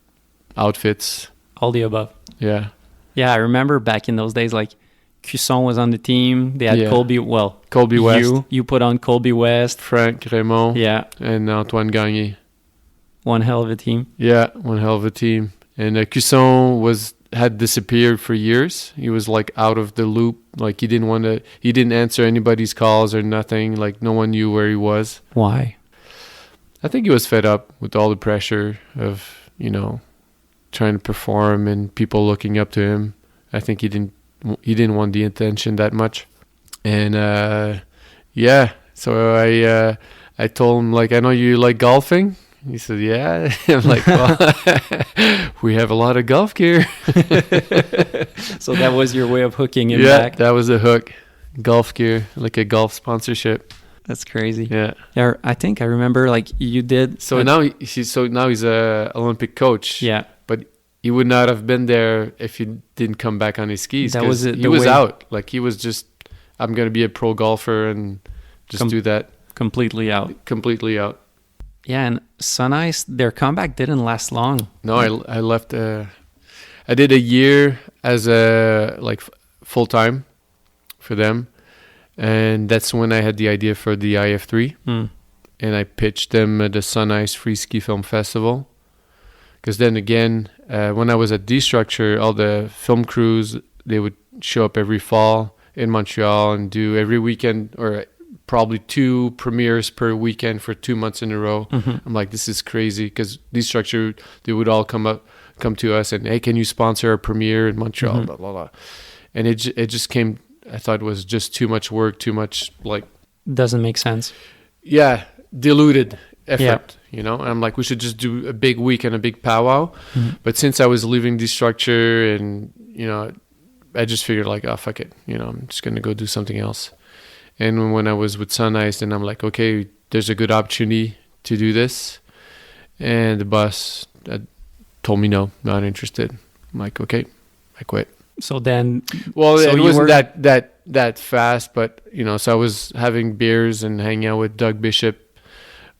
outfits. All the above. Yeah. Yeah, I remember back in those days, like Cusson was on the team. They had Colby West. You put on Colby West. Frank Raymond. Yeah. And Antoine Gagné. One hell of a team. Yeah, one hell of a team. And Cusson had disappeared for years. He was like out of the loop. Like he didn't answer anybody's calls or nothing. Like no one knew where he was. Why? I think he was fed up with all the pressure of, trying to perform and people looking up to him. I think he didn't want the attention that much. And so I told him, like, I know you like golfing. He said, yeah. I'm like, well, we have a lot of golf gear. So that was your way of hooking him back? Yeah, that was a hook. Golf gear, like a golf sponsorship. That's crazy. Yeah. I think I remember, like, you did. So now he's a Olympic coach. Yeah. But he would not have been there if he didn't come back on his skis. That was it. He was out. Like he was just, I'm going to be a pro golfer and just do that. Completely out. Completely out. Yeah, and Sun Ice, their comeback didn't last long. No, I left. I did a year as full time for them, and that's when I had the idea for the IF3, and I pitched them at the Sun Ice Free Ski Film Festival. Because then again, when I was at D-Structure, all the film crews, they would show up every fall in Montreal and do every weekend or probably 2 premieres per weekend for 2 months in a row. I'm like, this is crazy, because D-Structure, they would all come to us and, hey, can you sponsor a premiere in Montreal? Blah, blah, blah. And it just came, I thought it was just too much work, too much like... Doesn't make sense. Yeah, diluted effort. And I'm like, we should just do a big week and a big powwow. But since I was leaving D-Structure and, I just figured like, oh, fuck it. I'm just going to go do something else. And when I was with Sun Ice, then I'm like, okay, there's a good opportunity to do this. And the boss told me no, not interested. I'm like, okay, I quit. So then... Well, it wasn't that fast, but, so I was having beers and hanging out with Doug Bishop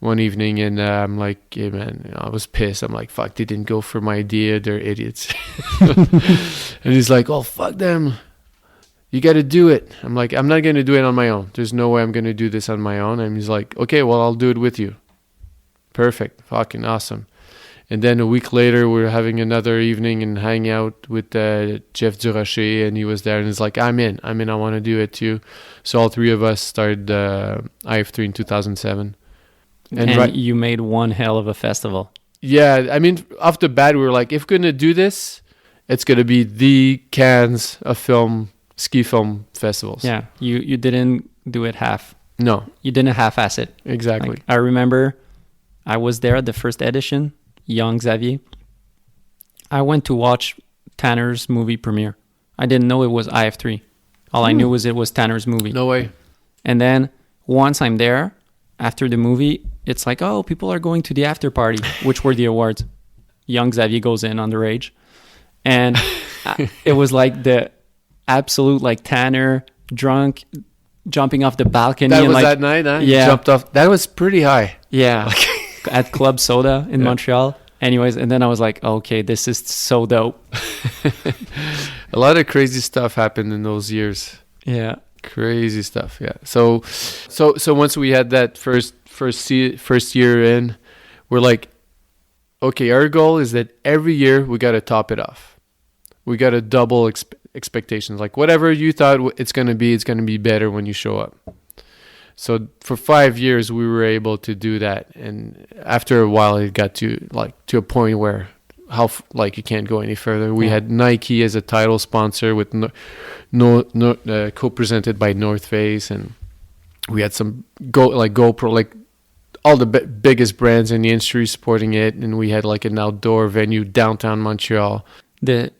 one evening, and I'm like, hey, man, I was pissed. I'm like, fuck, they didn't go for my idea. They're idiots. And he's like, oh, fuck them. You got to do it. I'm like, I'm not going to do it on my own. There's no way I'm going to do this on my own. And he's like, okay, well, I'll do it with you. Perfect. Fucking awesome. And then a week later, we were having another evening and hanging out with Jeff Durocher, and he was there, and he's like, I'm in. I want to do it too. So all 3 of us started IF3 in 2007. And you made one hell of a festival. Yeah, off the bat, we were like, if we're going to do this, it's going to be the Cannes of ski film festivals. Yeah, you didn't do it half. No. You didn't half-ass it. Exactly. Like, I remember I was there at the first edition, young Xavier. I went to watch Tanner's movie premiere. I didn't know it was IF3. All I knew was it was Tanner's movie. No way. And then once I'm there, after the movie, it's like, oh, people are going to the after party, which were the awards. Young Xavier goes in underage. And it was like the absolute, like, Tanner, drunk, jumping off the balcony. That was that night, huh? Yeah. You jumped off. That was pretty high. Yeah. at Club Soda in Montreal. Anyways, and then I was like, okay, this is so dope. A lot of crazy stuff happened in those years. Yeah. Crazy stuff. Yeah. So once we had that first year in, we're like, okay, our goal is that every year we got to top it off. We got to double expectations. Like whatever you thought it's going to be better when you show up. So for 5 years we were able to do that, and after a while it got to a point where you can't go any further. We had Nike as a title sponsor with co-presented by North Face, and we had some GoPro, like all the biggest brands in the industry supporting it, and we had like an outdoor venue downtown Montreal. They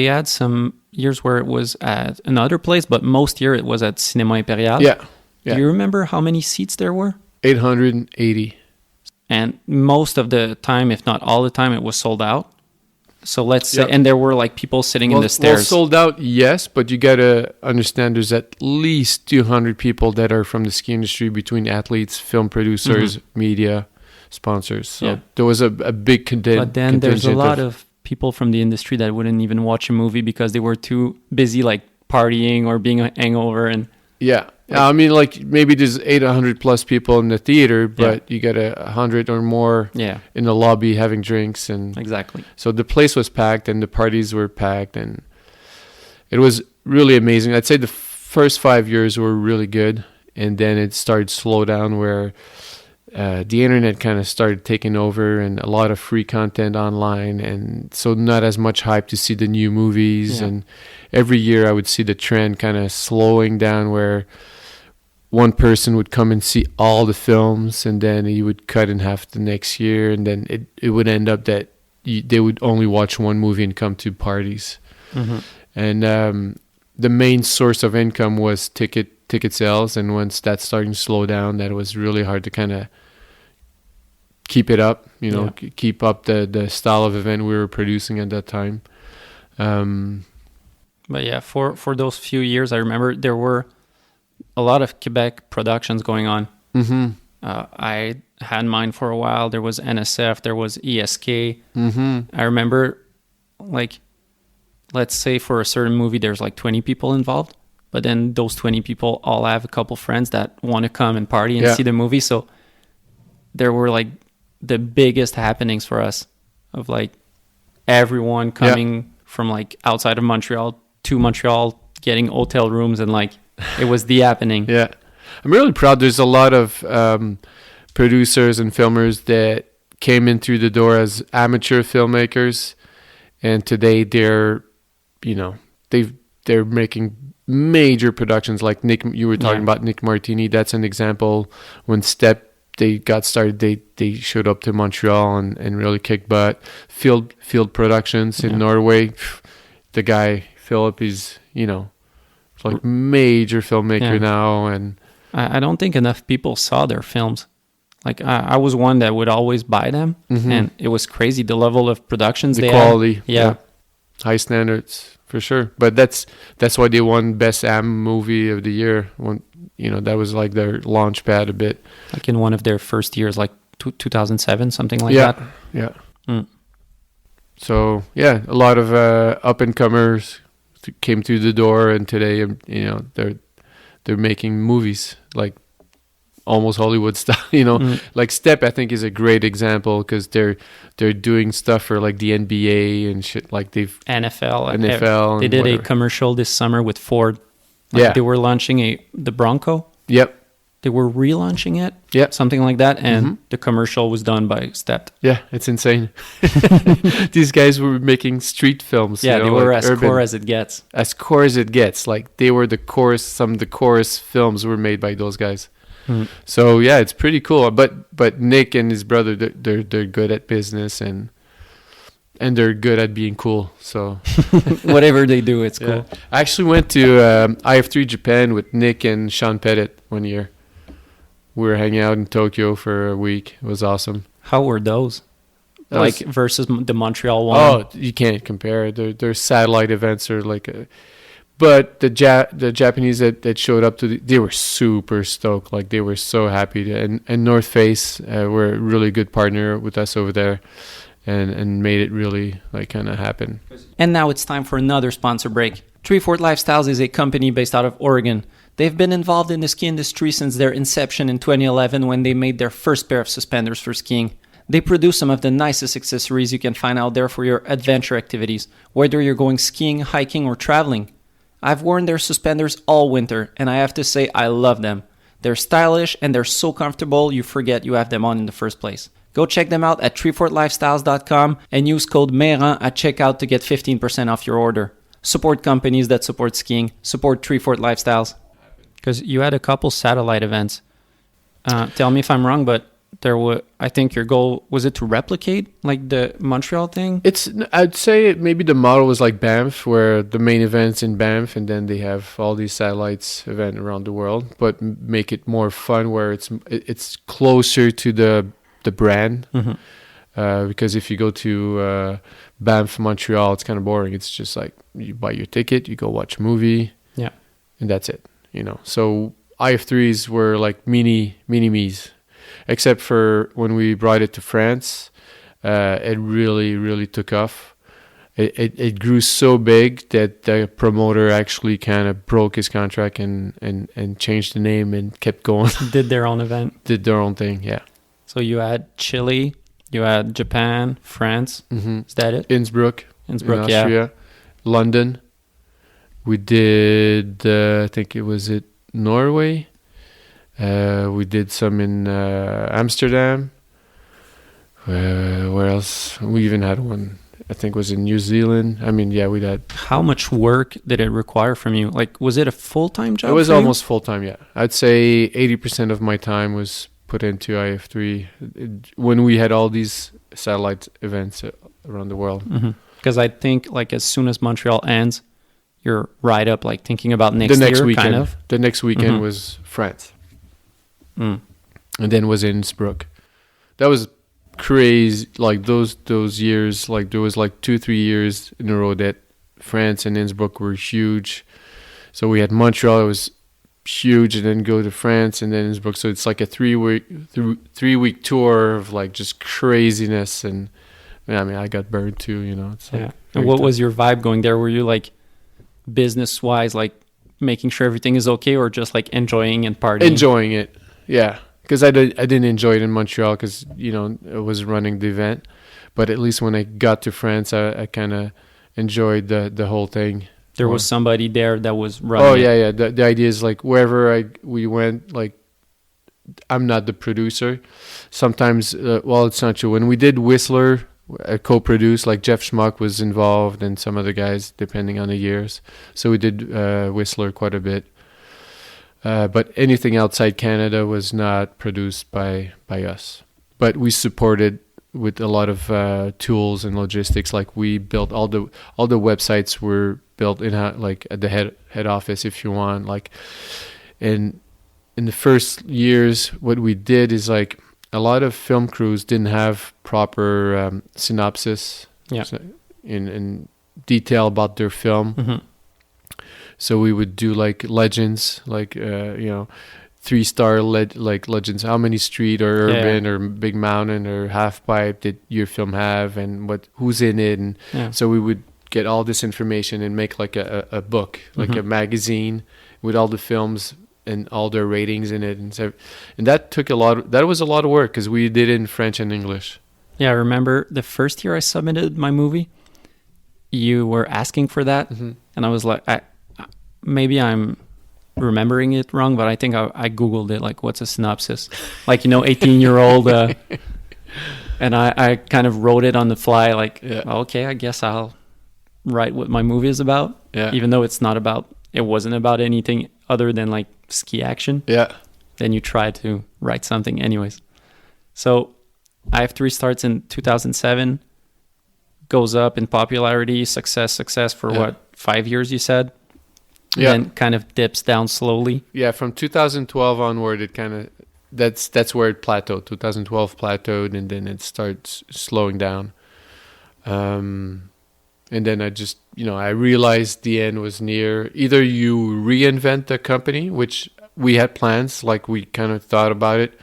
had some years where it was at another place, but most year it was at Cinéma Impérial. Yeah. Do you remember how many seats there were? 880. And most of the time, if not all the time, it was sold out. So let's say, and there were like people sitting in the stairs. Well, sold out, yes, but you got to understand there's at least 200 people that are from the ski industry, between athletes, film producers, media, sponsors. So there was a big contingent. But then there's a lot of people from the industry that wouldn't even watch a movie because they were too busy like partying or being a hangover. And I mean, like maybe there's 800 plus people in the theater, but you got 100 or more in the lobby having drinks, and exactly. So the place was packed and the parties were packed, and it was really amazing. I'd say the first 5 years were really good, and then it started to slow down where the internet kind of started taking over, and a lot of free content online, and so not as much hype to see the new movies. And every year I would see the trend kind of slowing down, where one person would come and see all the films, and then he would cut in half the next year, and then it would end up that they would only watch one movie and come to parties. And the main source of income was ticket sales, and once that started to slow down, that was really hard to kind of keep it up, keep up the style of event we were producing at that time. But yeah, for those few years, I remember there were a lot of Quebec productions going on. I had mine for a while. There was NSF, there was ESK. I remember, like, let's say for a certain movie, there's like 20 people involved, but then those 20 people all have a couple friends that want to come and party and see the movie. So there were like the biggest happenings for us of like everyone coming from like outside of Montreal to Montreal, getting hotel rooms, and like it was the happening. Yeah. I'm really proud. There's a lot of producers and filmers that came in through the door as amateur filmmakers, and today they're making major productions. Like Nick, you were talking about Nick Martini. That's an example. When they got started, they showed up to Montreal and really kicked butt. Field Productions in Norway. The guy Philip is like major filmmaker now, and I don't think enough people saw their films. Like I was one that would always buy them, and it was crazy the level of productions, the quality, high standards for sure. But that's why they won Best AM Movie of the Year. That was like their launch pad a bit. Like in one of their first years, like 2007, something like that. Yeah. So a lot of up and comers came through the door, and today they're making movies like almost Hollywood style. Like Step, I think, is a great example because they're doing stuff for like the NBA and shit. Like they've NFL. They did a commercial this summer with Ford. They were launching the Bronco. Yep. They were relaunching it. Yep. Something like that, and the commercial was done by Step. Yeah, it's insane. These guys were making street films. Yeah, they were like as core as it gets. As core as it gets. Like they were the chorus. Some of the chorus films were made by those guys. So it's pretty cool. But Nick and his brother, they're good at business, and they're good at being cool. So whatever they do, it's cool. I actually went to IF3 Japan with Nick and Sean Pettit one year. We were hanging out in Tokyo for a week. It was awesome. How were those? Versus the Montreal one? Oh, you can't compare. Their satellite events are like But the Japanese that showed up they were super stoked. Like they were so happy. And North Face were a really good partner with us over there, and made it really like kind of happen. And now it's time for another sponsor break. Treefort Lifestyles is a company based out of Oregon. They've been involved in the ski industry since their inception in 2011 when they made their first pair of suspenders for skiing. They produce some of the nicest accessories you can find out there for your adventure activities, whether you're going skiing, hiking, or traveling. I've worn their suspenders all winter, and I have to say I love them. They're stylish and they're so comfortable you forget you have them on in the first place. Go check them out at treefortlifestyles.com and use code MERAN at checkout to get 15% off your order. Support companies that support skiing. Support Treefort Lifestyles. Because you had a couple satellite events. Tell me if I'm wrong, but I think your goal was it to replicate like the Montreal thing? I'd say maybe the model was like Banff, where the main event's in Banff, and then they have all these satellites event around the world, but make it more fun where it's closer to the brand. Mm-hmm. Because if you go to Banff, Montreal, it's kind of boring. It's just like you buy your ticket, you go watch a movie, yeah, and that's it. So IF3s were like mini me's. Except for when we brought it to France, it really, really took off. It grew so big that the promoter actually kind of broke his contract and changed the name and kept going. Did their own event. Did their own thing, yeah. So you had Chile, you had Japan, France. Mm-hmm. Is that it? Innsbruck, in Austria, yeah. London. We did, I think it was Norway. We did some in Amsterdam. Where else? We even had one, I think was in New Zealand. I mean, yeah, we had. How much work did it require from you? Like, was it a full-time job? It was for you? almost full-time, yeah. I'd say 80% of my time was put into IF3 when we had all these satellite events around the world. Because I think, like, as soon as Montreal ends, you're right up, like, thinking about next year, weekend, kind of. The next weekend was France. Mm. And then was Innsbruck. That was crazy. Like those years, like there was like 2-3 years in a row that France and Innsbruck were huge. So we had Montreal, it was huge, and then go to France and then Innsbruck. So it's like a 3-week tour of like just craziness. And I mean, I got burned too, It's like And what was your vibe going there? Were you like business wise, like making sure everything is okay, or just like enjoying and partying? Enjoying it, yeah. Because I didn't enjoy it in Montreal because, I was running the event. But at least when I got to France, I kind of enjoyed the whole thing. There was somebody there that was running. Oh, yeah. The idea is like wherever we went, like I'm not the producer. Sometimes, it's not true. When we did Whistler, co-produced, like Jeff Schmuck was involved and some other guys, depending on the years. So we did Whistler quite a bit. But anything outside Canada was not produced by us. But we supported with a lot of tools and logistics. Like we built all the websites were built in like at the head office, if you want. Like, and in the first years, what we did is like a lot of film crews didn't have proper synopsis, in detail about their film. Mm-hmm. So we would do like legends, like 3-star like legends. How many street or urban or big mountain or half pipe did your film have, and who's in it? And so we would get all this information and make like a book, like a magazine with all the films and all their ratings in it, and that took that was a lot of work because we did it in French and English. Yeah, I remember the first year I submitted my movie, you were asking for that, and I was like, maybe I'm remembering it wrong, but I think I Googled it, like, what's a synopsis? Like, 18-year-old, and I kind of wrote it on the fly, like, okay, I guess I'll write what my movie is about, even though it wasn't about anything other than, like, ski action. Yeah. Then you try to write something anyways. So IF3 starts in 2007, goes up in popularity, success for 5 years, you said? Yeah. Then kind of dips down slowly. Yeah, from 2012 onward, it kind of that's where it plateaued. 2012 plateaued, and then it starts slowing down. And then I just, I realized the end was near. Either you reinvent the company, which we had plans, like we kind of thought about it.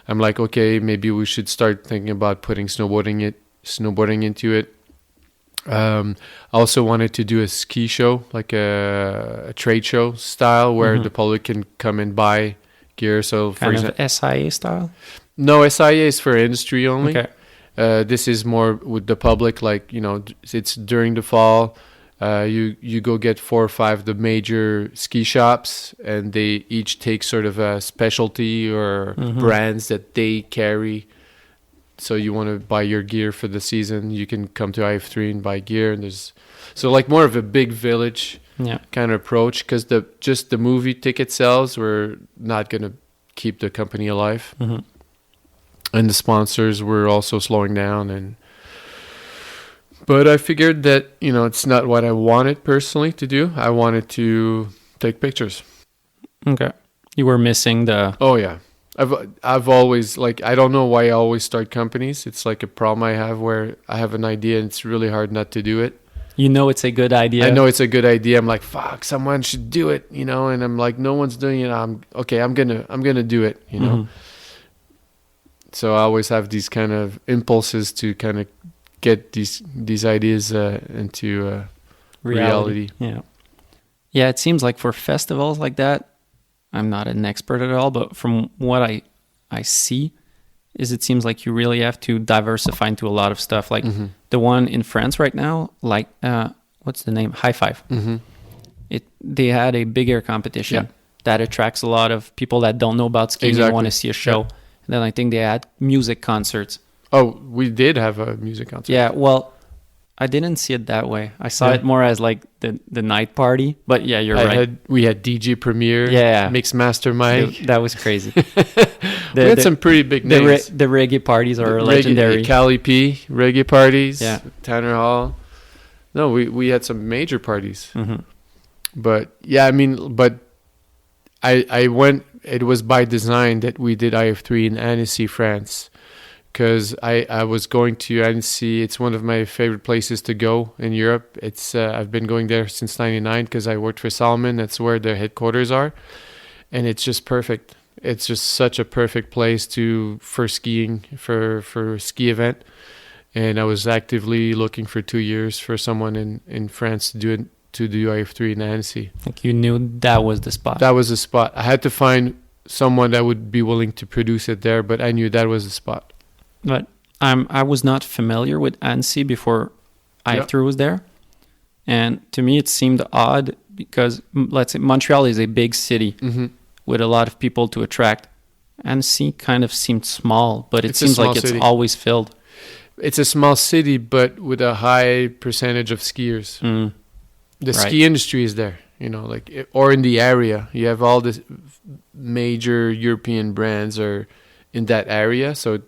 I'm like, okay, maybe we should start thinking about putting snowboarding into it. I also wanted to do a ski show, like a trade show style, where the public can come and buy gear. So, for Kind of SIA style? no, SIA is for industry only. Okay. This is more with the public, like, it's during the fall. You go get 4 or 5 the major ski shops, and they each take sort of a specialty or brands that they carry. So you want to buy your gear for the season, you can come to IF3 and buy gear. And there's like more of a big village kind of approach, because just the movie ticket sales were not going to keep the company alive. And the sponsors were also slowing down. But I figured that, it's not what I wanted personally to do. I wanted to take pictures. Okay. You were missing the... Oh, yeah. I've always, like, I don't know why I always start companies. It's like a problem I have where I have an idea and it's really hard not to do it. You know it's a good idea. I know it's a good idea. I'm like, fuck, someone should do it, and I'm like, no one's doing it. I'm gonna do it, So I always have these kind of impulses to kind of get these ideas into reality. Yeah, it seems like for festivals like that, I'm not an expert at all, but from what I see, it seems like you really have to diversify into a lot of stuff. Like the one in France right now, like what's the name? High Five. They had a bigger competition that attracts a lot of people that don't know about skiing and want to see a show. And then I think they had music concerts. Oh, we did have a music concert. Yeah, well, I didn't see it that way. I saw it more as like the night party. But yeah, you're right. We had DJ Premier, Mix Master Mike. That was crazy. We had some pretty big names. The reggae parties are legendary. Cali P, reggae parties, Yeah. Tanner Hall. No, we had some major parties. But yeah, I went, it was by design that we did IF3 in Annecy, France. Because I was going to Annecy. It's one of my favorite places to go in Europe. It's I've been going there since '99 because I worked for Salomon. That's where their headquarters are, and it's just perfect. It's just such a perfect place for skiing, for a ski event. And I was actively looking for 2 years for someone in France to do IF3 in Annecy. Like you knew that was the spot. That was the spot. I had to find someone that would be willing to produce it there, but I knew that was the spot. But I was not familiar with Annecy before IF3 was there. And to me, it seemed odd because, let's say, Montreal is a big city with a lot of people to attract. Annecy kind of seemed small, but it seems like it's always filled. It's a small city, but with a high percentage of skiers. The ski industry is there, or in the area. You have all the major European brands are in that area, so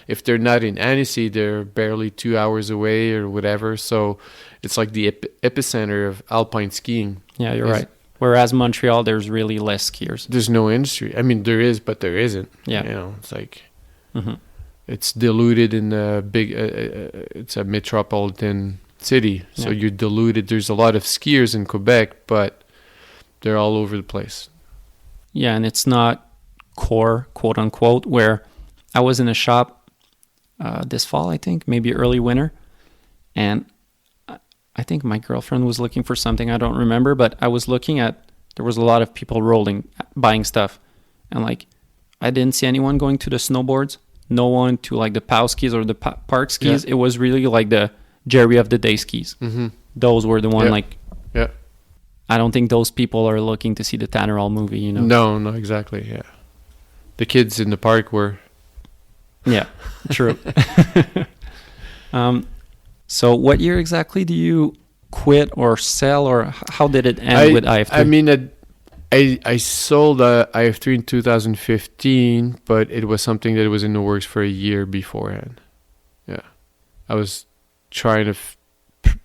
if they're not in Annecy, they're barely 2 hours away or whatever. So it's like the epicenter of alpine skiing. Yeah, you're right. Whereas Montreal, there's really less skiers. There's no industry. I mean, there is, but there isn't. Yeah, it's like it's diluted in a big. It's a metropolitan city, so you're diluted. There's a lot of skiers in Quebec, but they're all over the place. Yeah, and it's not core, quote unquote, where I was in a shop this fall, I think, maybe early winter, and I think my girlfriend was looking for something, I don't remember, but I was looking there was a lot of people buying stuff, and like I didn't see anyone going to the snowboards, no one to like the POW skis or the park skis. It was really like the Jerry of the Day skis. Those were the one I don't think those people are looking to see the Tanner Hall movie, No, exactly, yeah. The kids in the park were. Yeah, true. So what year exactly do you quit or sell, or how did it end with IF3? I mean, I sold IF3 in 2015, but it was something that was in the works for a year beforehand. Yeah. I was trying to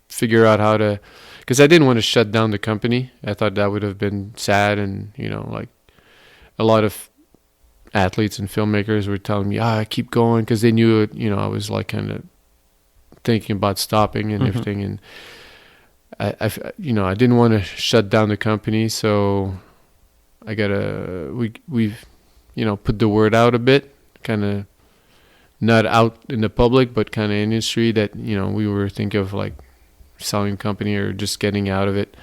figure out how to, because I didn't want to shut down the company. I thought that would have been sad, and like a lot of athletes and filmmakers were telling me, keep going, because they knew it, I was like kind of thinking about stopping and everything. And I didn't want to shut down the company, so we've put the word out a bit, kind of not out in the public, but kind of industry that we were thinking of like selling the company or just getting out of it.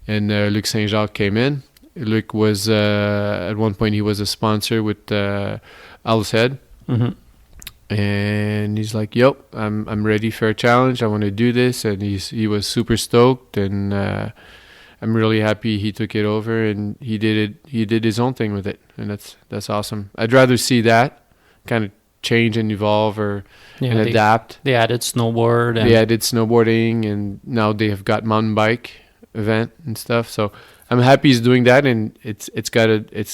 And Luc Saint-Jacques came in. Luc was at one point he was a sponsor with Alice Head. And he's like, "Yep, I'm ready for a challenge. I want to do this." And he was super stoked, and I'm really happy he took it over and he did his own thing with it, and that's awesome. I'd rather see that kind of change and evolve and adapt. They added snowboard. They added snowboarding, and now they have got mountain bike event and stuff. So I'm happy he's doing that, and it's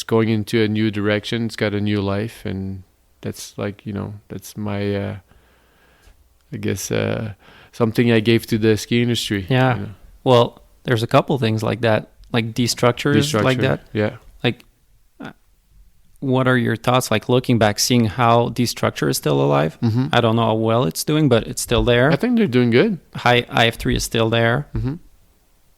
going into a new direction. It's got a new life, and that's like, that's my, I guess, something I gave to the ski industry. Yeah. Well, there's a couple things like that, like destructures like that. Yeah. Like, what are your thoughts, like looking back, seeing how Destructure is still alive? I don't know how well it's doing, but it's still there. I think they're doing good. IF3 is still there.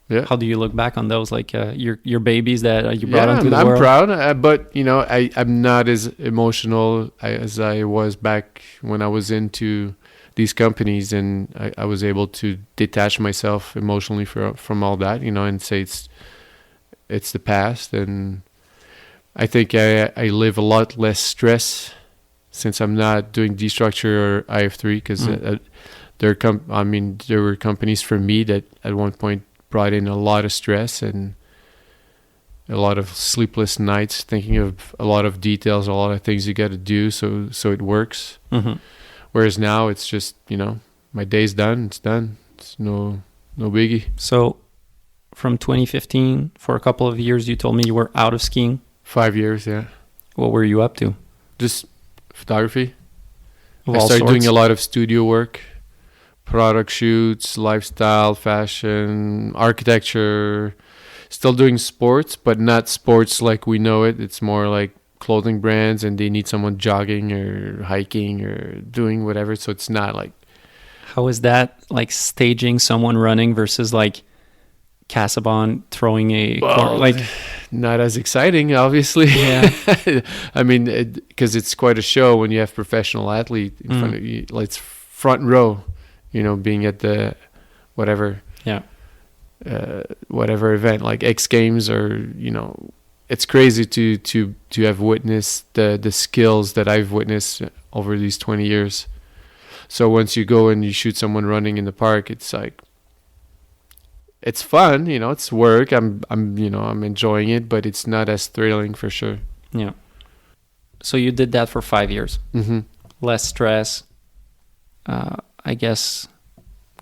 Yeah. How do you look back on those, like your babies that you brought into the world? I'm proud, but I'm not as emotional as I was back when I was into these companies, and I was able to detach myself emotionally from all that, and say it's the past. And I think I live a lot less stress since I'm not doing Destructure or IF3, because there were companies for me that at one point brought in a lot of stress and a lot of sleepless nights thinking of a lot of details, a lot of things you got to do so it works. Whereas now it's just, my day's done, it's done. It's no biggie. So from 2015, for a couple of years, you told me you were out of skiing. 5 years, yeah. What were you up to? Just photography. Of I all started sorts? doing a lot of studio work, product shoots, lifestyle, fashion, architecture. Still doing sports, but not sports like we know it. It's more like clothing brands, and they need someone jogging or hiking or doing whatever. So it's not like... How is that, like staging someone running versus like Casabon throwing a... Not as exciting, obviously. Yeah. I mean, because it's quite a show when you have professional athlete in front of you. Like, it's front row, being at the whatever event, like X Games, or it's crazy to have witnessed the skills that I've witnessed over these 20 years. So once you go and you shoot someone running in the park, it's like, it's fun, it's work. I'm enjoying it, but it's not as thrilling for sure. Yeah. So you did that for 5 years. Less stress, I guess,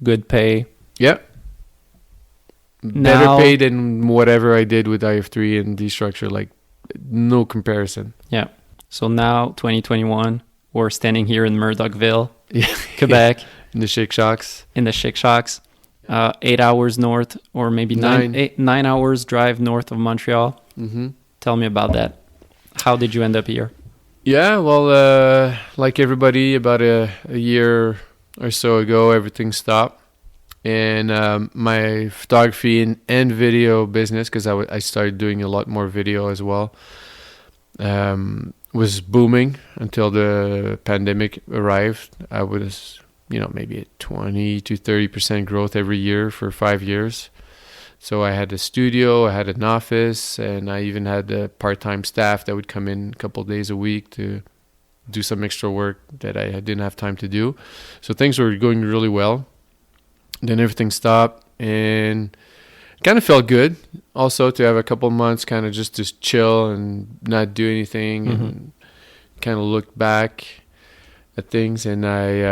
good pay. Yeah. Better pay than whatever I did with IF3 and Destructure, like no comparison. Yeah. So now 2021, we're standing here in Murdochville, Quebec. In the Chic Shocks. 8 hours north, or maybe 9 hours drive north of Montreal. Tell me about that. How did you end up here? Yeah, well, like everybody, about a year or so ago, everything stopped. And my photography and video business, because I started doing a lot more video as well, was booming until the pandemic arrived. I was, maybe at 20 to 30% growth every year for 5 years. So I had a studio, I had an office, and I even had a part-time staff that would come in a couple of days a week to do some extra work that I didn't have time to do. So things were going really well. Then everything stopped, and it kind of felt good also to have a couple months kind of just to chill and not do anything and kind of look back at things. And I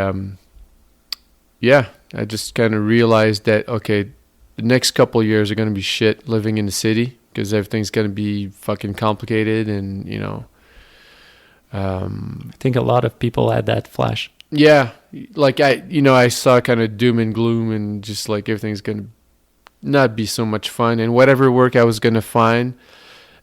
just kind of realized that, okay, the next couple of years are going to be shit living in the city, because everything's going to be fucking complicated. And, I think a lot of people had that flash. Yeah, like I saw kind of doom and gloom, and just like everything's going to not be so much fun. And whatever work I was going to find,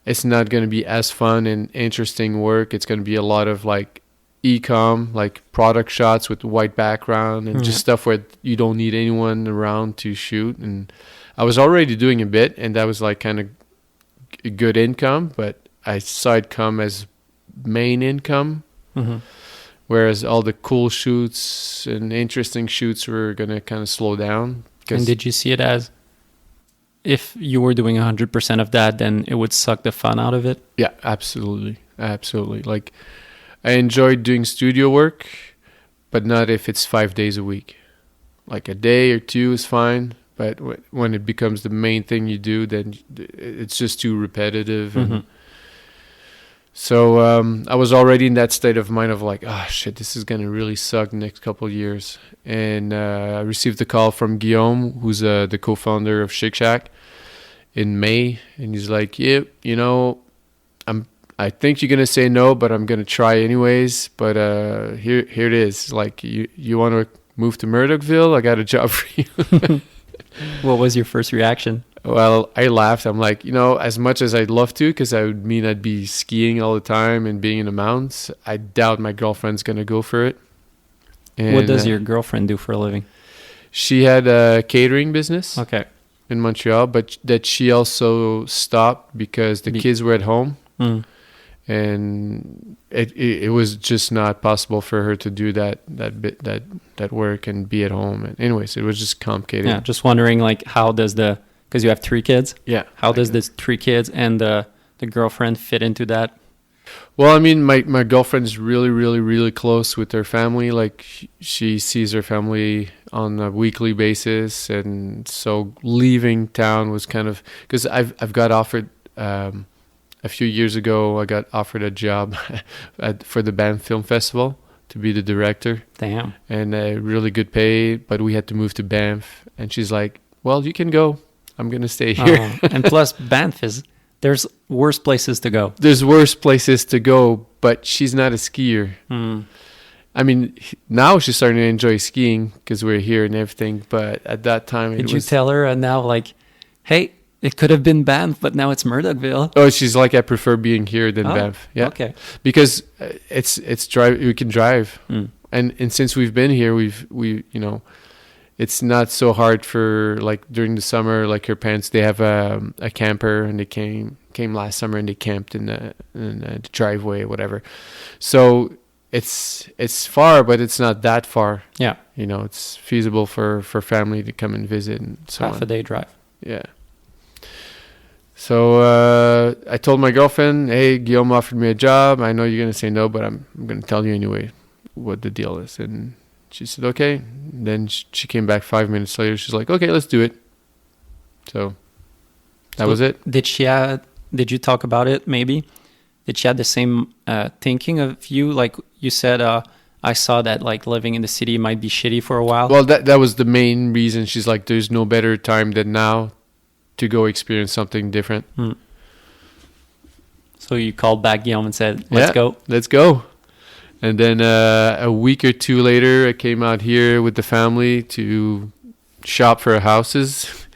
it's not going to be as fun and interesting work. It's going to be a lot of like e-com, like product shots with white background and just stuff where you don't need anyone around to shoot. And I was already doing a bit, and that was like kind of good income, but I saw it come as main income. Whereas all the cool shoots and interesting shoots were going to kind of slow down. And did you see it as, if you were doing 100% of that, then it would suck the fun out of it? Yeah, absolutely. Absolutely. Like, I enjoyed doing studio work, but not if it's 5 days a week. Like a day or two is fine, but when it becomes the main thing you do, then it's just too repetitive. And so I was already in that state of mind of like, oh shit, this is going to really suck the next couple of years. And I received a call from Guillaume, who's the co-founder of Shake Shack, in May. And he's like, yeah, you know, I think you're going to say no, but I'm going to try anyways. But here it is. Like, you want to move to Murdochville? I got a job for you. What was your first reaction? Well, I laughed. I'm like, you know, as much as I'd love to, because that would mean I'd be skiing all the time and being in the mountains, I doubt my girlfriend's going to go for it. And what does your girlfriend do for a living? She had a catering business in in Montreal, but that she also stopped because the kids were at home. And it was just not possible for her to do that work and be at home. And anyways, it was just complicated. Yeah, just wondering, like, how does because you have 3 kids. Yeah. How does this 3 kids and the girlfriend fit into that? Well, I mean, my girlfriend's really, really, really close with her family. Like, she sees her family on a weekly basis. And so leaving town was kind of, because I've got offered, a few years ago, I got offered a job for the Banff Film Festival to be the director. Damn. And a really good pay, but we had to move to Banff. And she's like, well, you can go. I'm going to stay here. And plus, Banff there's worse places to go. There's worse places to go, but she's not a skier. I mean, now she's starting to enjoy skiing because we're here and everything. But at that time, Did you tell her now, like, hey, it could have been Banff, but now it's Murdochville? Oh, she's like, I prefer being here than Banff. Yeah. Okay. Because it's drive. We can drive, and since we've been here, we you know, it's not so hard for, like, during the summer. Like, her parents, they have a camper, and they came last summer and they camped in the driveway or whatever. So it's far, but it's not that far. Yeah. You know, it's feasible for family to come and visit and so on. Half a day drive. Yeah. So I told my girlfriend, hey, Guillaume offered me a job. I know you're going to say no, but I'm going to tell you anyway what the deal is. And she said, okay. Then she came back 5 minutes later. She's like, okay, let's do it. So that was it. Did you talk about it maybe? Did she have the same thinking of you? Like you said, I saw that, like, living in the city might be shitty for a while. Well, that was the main reason. She's like, there's no better time than now to go experience something different. So you called back Guillaume and said, let's go. And then a week or two later, I came out here with the family to shop for houses.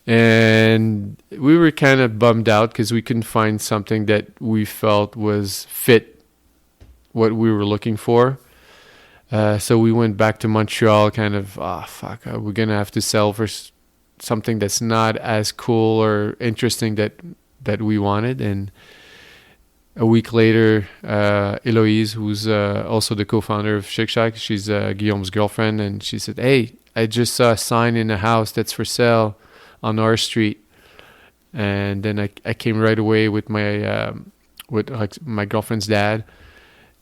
And we were kind of bummed out because we couldn't find something that we felt was fit what we were looking for. So we went back to Montreal kind of, we're going to have to sell for something that's not as cool or interesting that we wanted. And a week later, Eloise, who's also the co-founder of Shake Shack, she's Guillaume's girlfriend, and she said, hey, I just saw a sign in a house that's for sale on our street. And then I came right away with my girlfriend's dad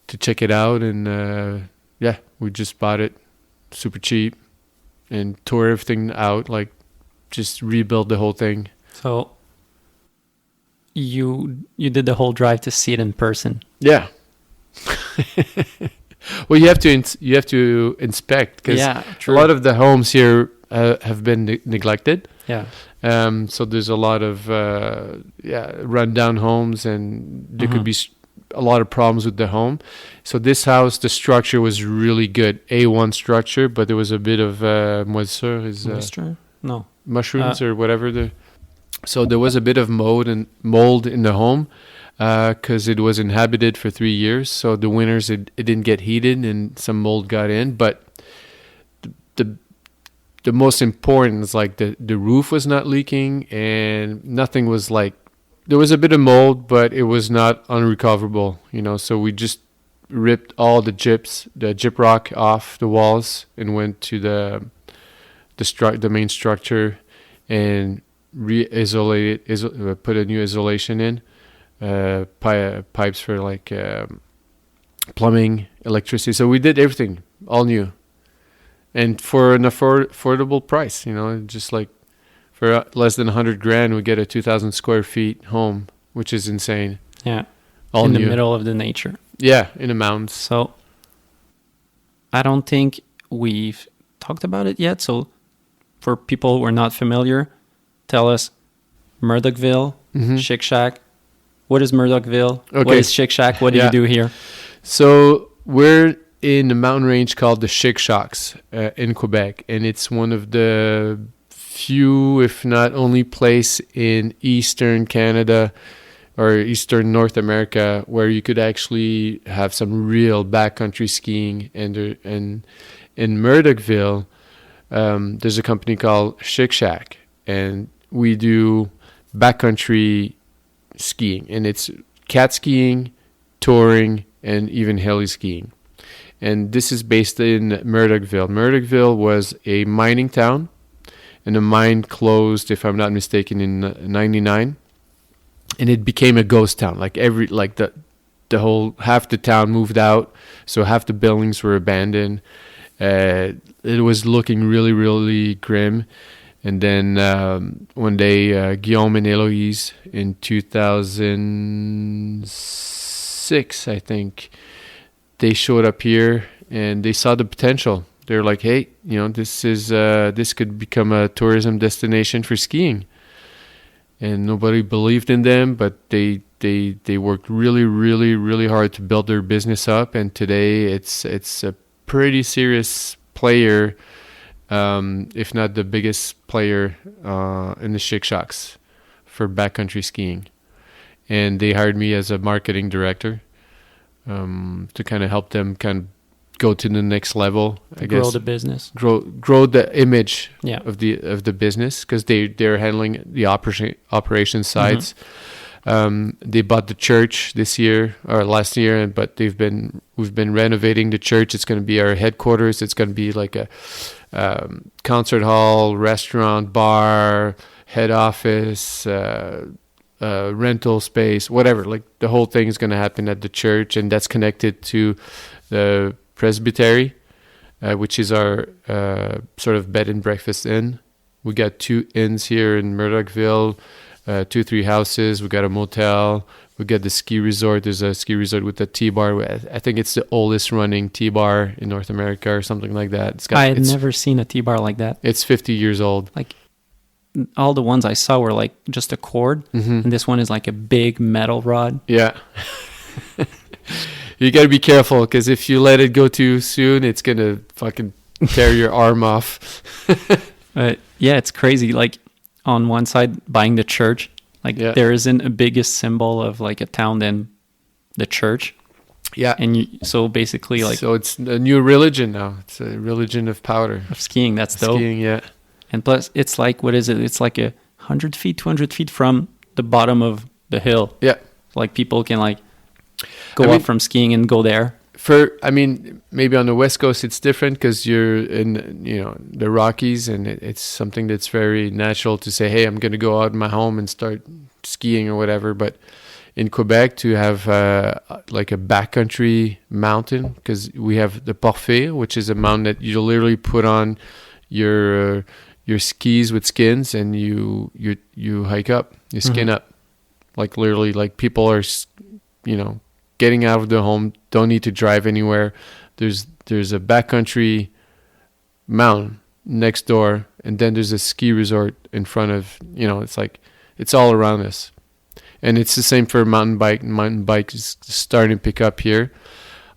to check it out. And we just bought it super cheap and tore everything out, like, just rebuild the whole thing. So you did the whole drive to see it in person. Yeah. Well, you have to inspect, because a lot of the homes here have been neglected. Yeah. So there's a lot of rundown homes, and there could be a lot of problems with the home. So this house, the structure was really good, A1 structure, but there was a bit of moisture. No. Mushrooms or whatever. So there was a bit of mold in the home. because it was inhabited for 3 years. So the winters it didn't get heated and some mold got in. But the most important is like the roof was not leaking and nothing was like, there was a bit of mold, but it was not unrecoverable, so we just ripped all the gyprock off the walls and went to the main structure and re-isolate it, put a new isolation in, pipes for like plumbing, electricity. So we did everything all new. And for an affordable price, just like for less than 100 grand, we get a 2,000 square feet home, which is insane. Yeah. All in new. The middle of the nature. Yeah, in the mountains. So I don't think we've talked about it yet. So for people who are not familiar, tell us Murdochville, Chic Shack. What is Murdochville? Okay. What is Chic Shack? What do you do here? So we're in a mountain range called the Chic Shacks in Quebec, and it's one of the few, if not only, place in Eastern Canada or Eastern North America where you could actually have some real backcountry skiing. And in Murdochville, there's a company called Chic Shack, and we do backcountry skiing, and it's cat skiing, touring, and even heli skiing. And this is based in Murdochville. Murdochville was a mining town, and the mine closed, if I'm not mistaken, in '99, and it became a ghost town. Like the whole half the town moved out, so half the buildings were abandoned. It was looking really, really grim. And then one day, Guillaume and Eloise in 2006, I think, they showed up here and they saw the potential. They're like, hey, this could become a tourism destination for skiing. And nobody believed in them, but they worked really, really, really hard to build their business up. And today it's a pretty serious player, if not the biggest player in the Chic Shacks for backcountry skiing. And they hired me as a marketing director to kind of help them kind of go to the next level. I guess grow the business, grow the image yeah. of the business, because they're handling the operation sides. They bought the church this year or last year, but we've been renovating the church. It's going to be our headquarters. It's going to be like a concert hall, restaurant, bar, head office, rental space, whatever. Like the whole thing is going to happen at the church, and that's connected to the presbytery, which is our sort of bed and breakfast inn. We got 2 inns here in Murdochville, 2-3 houses. We got a motel. We got the ski resort. There's a ski resort with a T-bar. I think it's the oldest running T-bar in North America or something like that. I had never seen a T-bar like that. It's 50 years old. Like all the ones I saw were like just a cord, and this one is like a big metal rod. Yeah. You got to be careful, because if you let it go too soon, it's going to fucking tear your arm off. Yeah, it's crazy. Like on one side, buying the church, like there isn't a biggest symbol of like a town than the church. Yeah. And so basically like... So it's a new religion now. It's a religion of powder. Of skiing. That's dope. Skiing, yeah. And plus, it's like, what is it? It's like 100 feet, 200 feet from the bottom of the hill. Yeah. Like people can like go up from skiing and go there. Maybe on the West Coast it's different, because you're in, the Rockies, and it's something that's very natural to say, hey, I'm going to go out of my home and start skiing or whatever. But in Quebec, to have like a backcountry mountain, because we have the Porphyre, which is a mountain that you literally put on your skis with skins, and you hike up, you skin up, like literally, like people are, getting out of the home, don't need to drive anywhere. There's a backcountry mountain next door, and then there's a ski resort in front of, it's like, it's all around us. And it's the same for mountain bike. Mountain bike is starting to pick up here,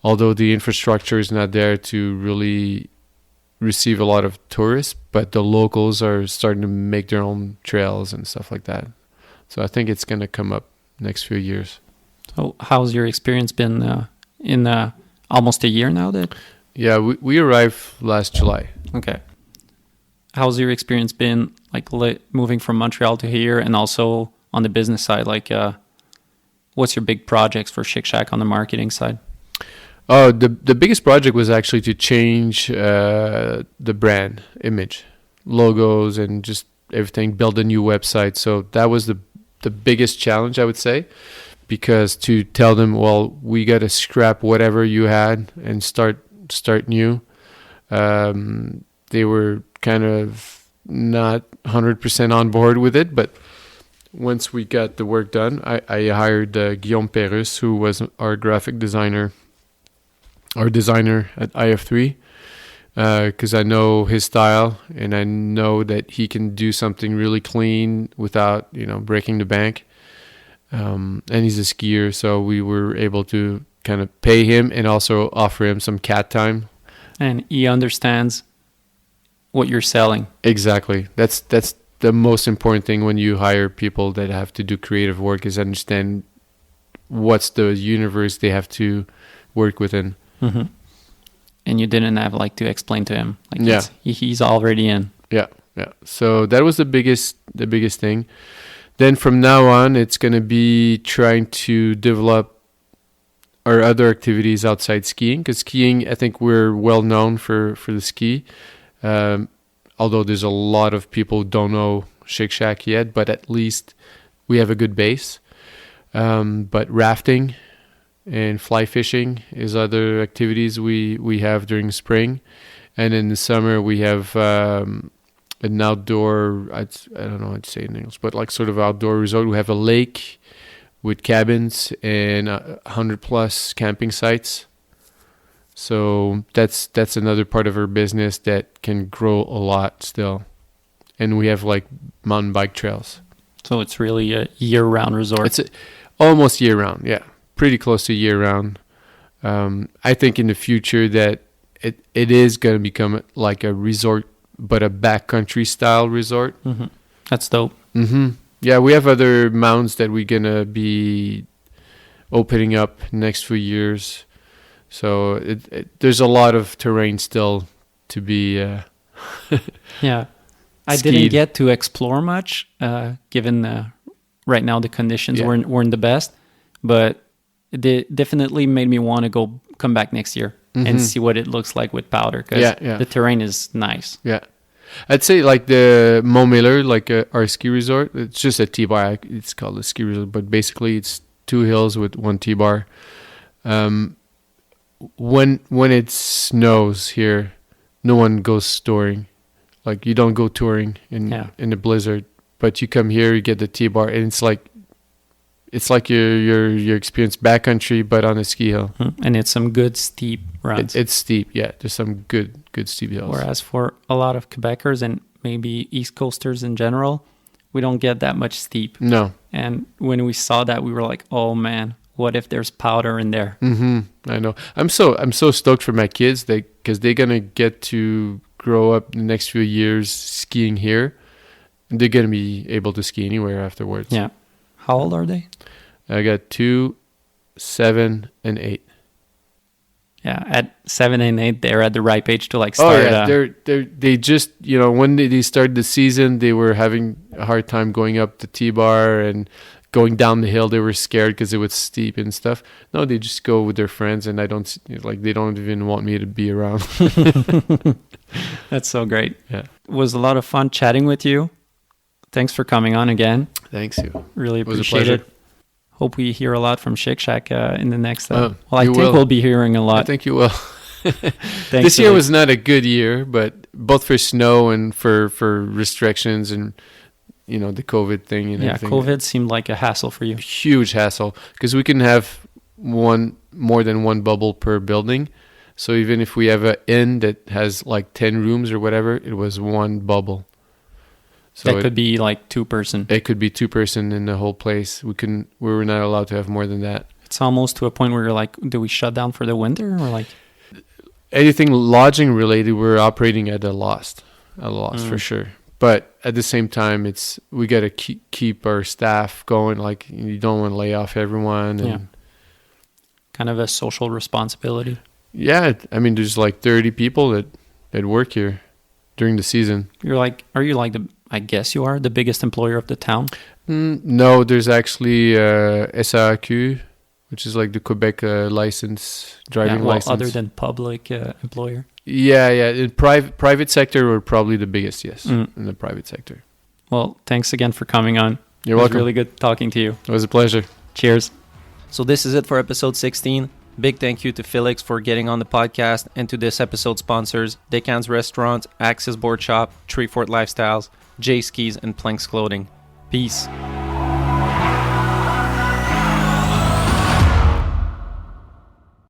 although the infrastructure is not there to really receive a lot of tourists, but the locals are starting to make their own trails and stuff like that. So I think it's going to come up next few years. So how's your experience been in almost a year now? Yeah, we arrived last July. Okay. How's your experience been, like moving from Montreal to here, and also on the business side? Like, what's your big projects for Shake Shack on the marketing side? Oh, the biggest project was actually to change the brand image, logos, and just everything. Build a new website. So that was the biggest challenge, I would say, because to tell them, well, we got to scrap whatever you had and start new. They were kind of not 100% on board with it, but once we got the work done, I hired Guillaume Perus, who was our graphic designer, at IF3, because I know his style and I know that he can do something really clean without, breaking the bank. And he's a skier, so we were able to kind of pay him and also offer him some cat time. And he understands what you're selling. Exactly. That's the most important thing when you hire people that have to do creative work, is understand what's the universe they have to work within. Mm-hmm. And you didn't have to explain to him. Yeah. He's already in. Yeah. So that was the biggest thing. Then from now on, it's going to be trying to develop our other activities outside skiing, because skiing, I think we're well known for the ski. Although there's a lot of people who don't know Shake Shack yet, but at least we have a good base. But rafting and fly fishing is other activities we have during spring. And in the summer, we have an outdoor, I don't know how to say it in English, but sort of outdoor resort. We have a lake with cabins and 100+ camping sites. So that's another part of our business that can grow a lot still. And we have mountain bike trails. So it's really a year-round resort. It's almost year-round, yeah. Pretty close to year-round. I think in the future that it is going to become like a resort, but a backcountry style resort. Mm-hmm. That's dope. Mm-hmm. Yeah, we have other mountains that we're going to be opening up next few years. So there's a lot of terrain still to be yeah. I skied. didn't get to explore much, given right now the conditions weren't the best, but it definitely made me want to come back next year and see what it looks like with powder, because the terrain is nice. Yeah. I'd say the Montmiller, our ski resort, it's just a T-bar. It's called a ski resort, but basically it's 2 hills with 1 T-bar. When it snows here, no one goes touring. You don't go touring in the blizzard, but you come here, you get the T-bar, and it's like your experience backcountry, but on a ski hill. And it's some good steep runs. It's steep, yeah. There's some good steep hills. Whereas for a lot of Quebecers and maybe East Coasters in general, we don't get that much steep. No. And when we saw that, we were like, oh man, what if there's powder in there? Mm-hmm. I know. I'm so stoked for my kids, because they're gonna get to grow up the next few years skiing here. And they're gonna be able to ski anywhere afterwards. Yeah. How old are they? I got 2, 7, and 8. Yeah, at 7 and 8, they're at the ripe age to start. Oh yeah, they just when they started the season, they were having a hard time going up the T-bar and going down the hill. They were scared because it was steep and stuff. No, they just go with their friends, and they don't even want me to be around. That's so great. Yeah, it was a lot of fun chatting with you. Thanks for coming on again. Thanks, you. Really It was a appreciate pleasure. it. Hope we hear a lot from Shake Shack in the next. I you think will. we'll be hearing a lot. I think you will. Thanks, This year Félix. was not a good year, but both for snow and for restrictions and the COVID thing and everything. COVID seemed like a hassle for you. Huge hassle, because we can have more than one bubble per building. So even if we have an inn that has 10 rooms or whatever, it was one bubble. So That could be 2-person. It could be 2-person in the whole place. We were not allowed to have more than that. It's almost to a point where you're like, do we shut down for the winter, or Anything lodging related, we're operating at a loss for sure. But at the same time, we got to keep our staff going. You don't want to lay off everyone. And kind of a social responsibility. Yeah, I mean, there's like 30 people that work here during the season. Are you like I guess you are the biggest employer of the town? No, there's actually SAQ, which is like the Quebec driving license. Other than public employer. Yeah. In private sector, we're probably the biggest, yes, in the private sector. Well, thanks again for coming on. You're welcome. It was really good talking to you. It was a pleasure. Cheers. So this is it for episode 16. Big thank you to Félix for getting on the podcast and to this episode's sponsors, Decan's Restaurant, Axis Board Shop, Treefort Lifestyles, J Skis, and Planks Clothing. Peace.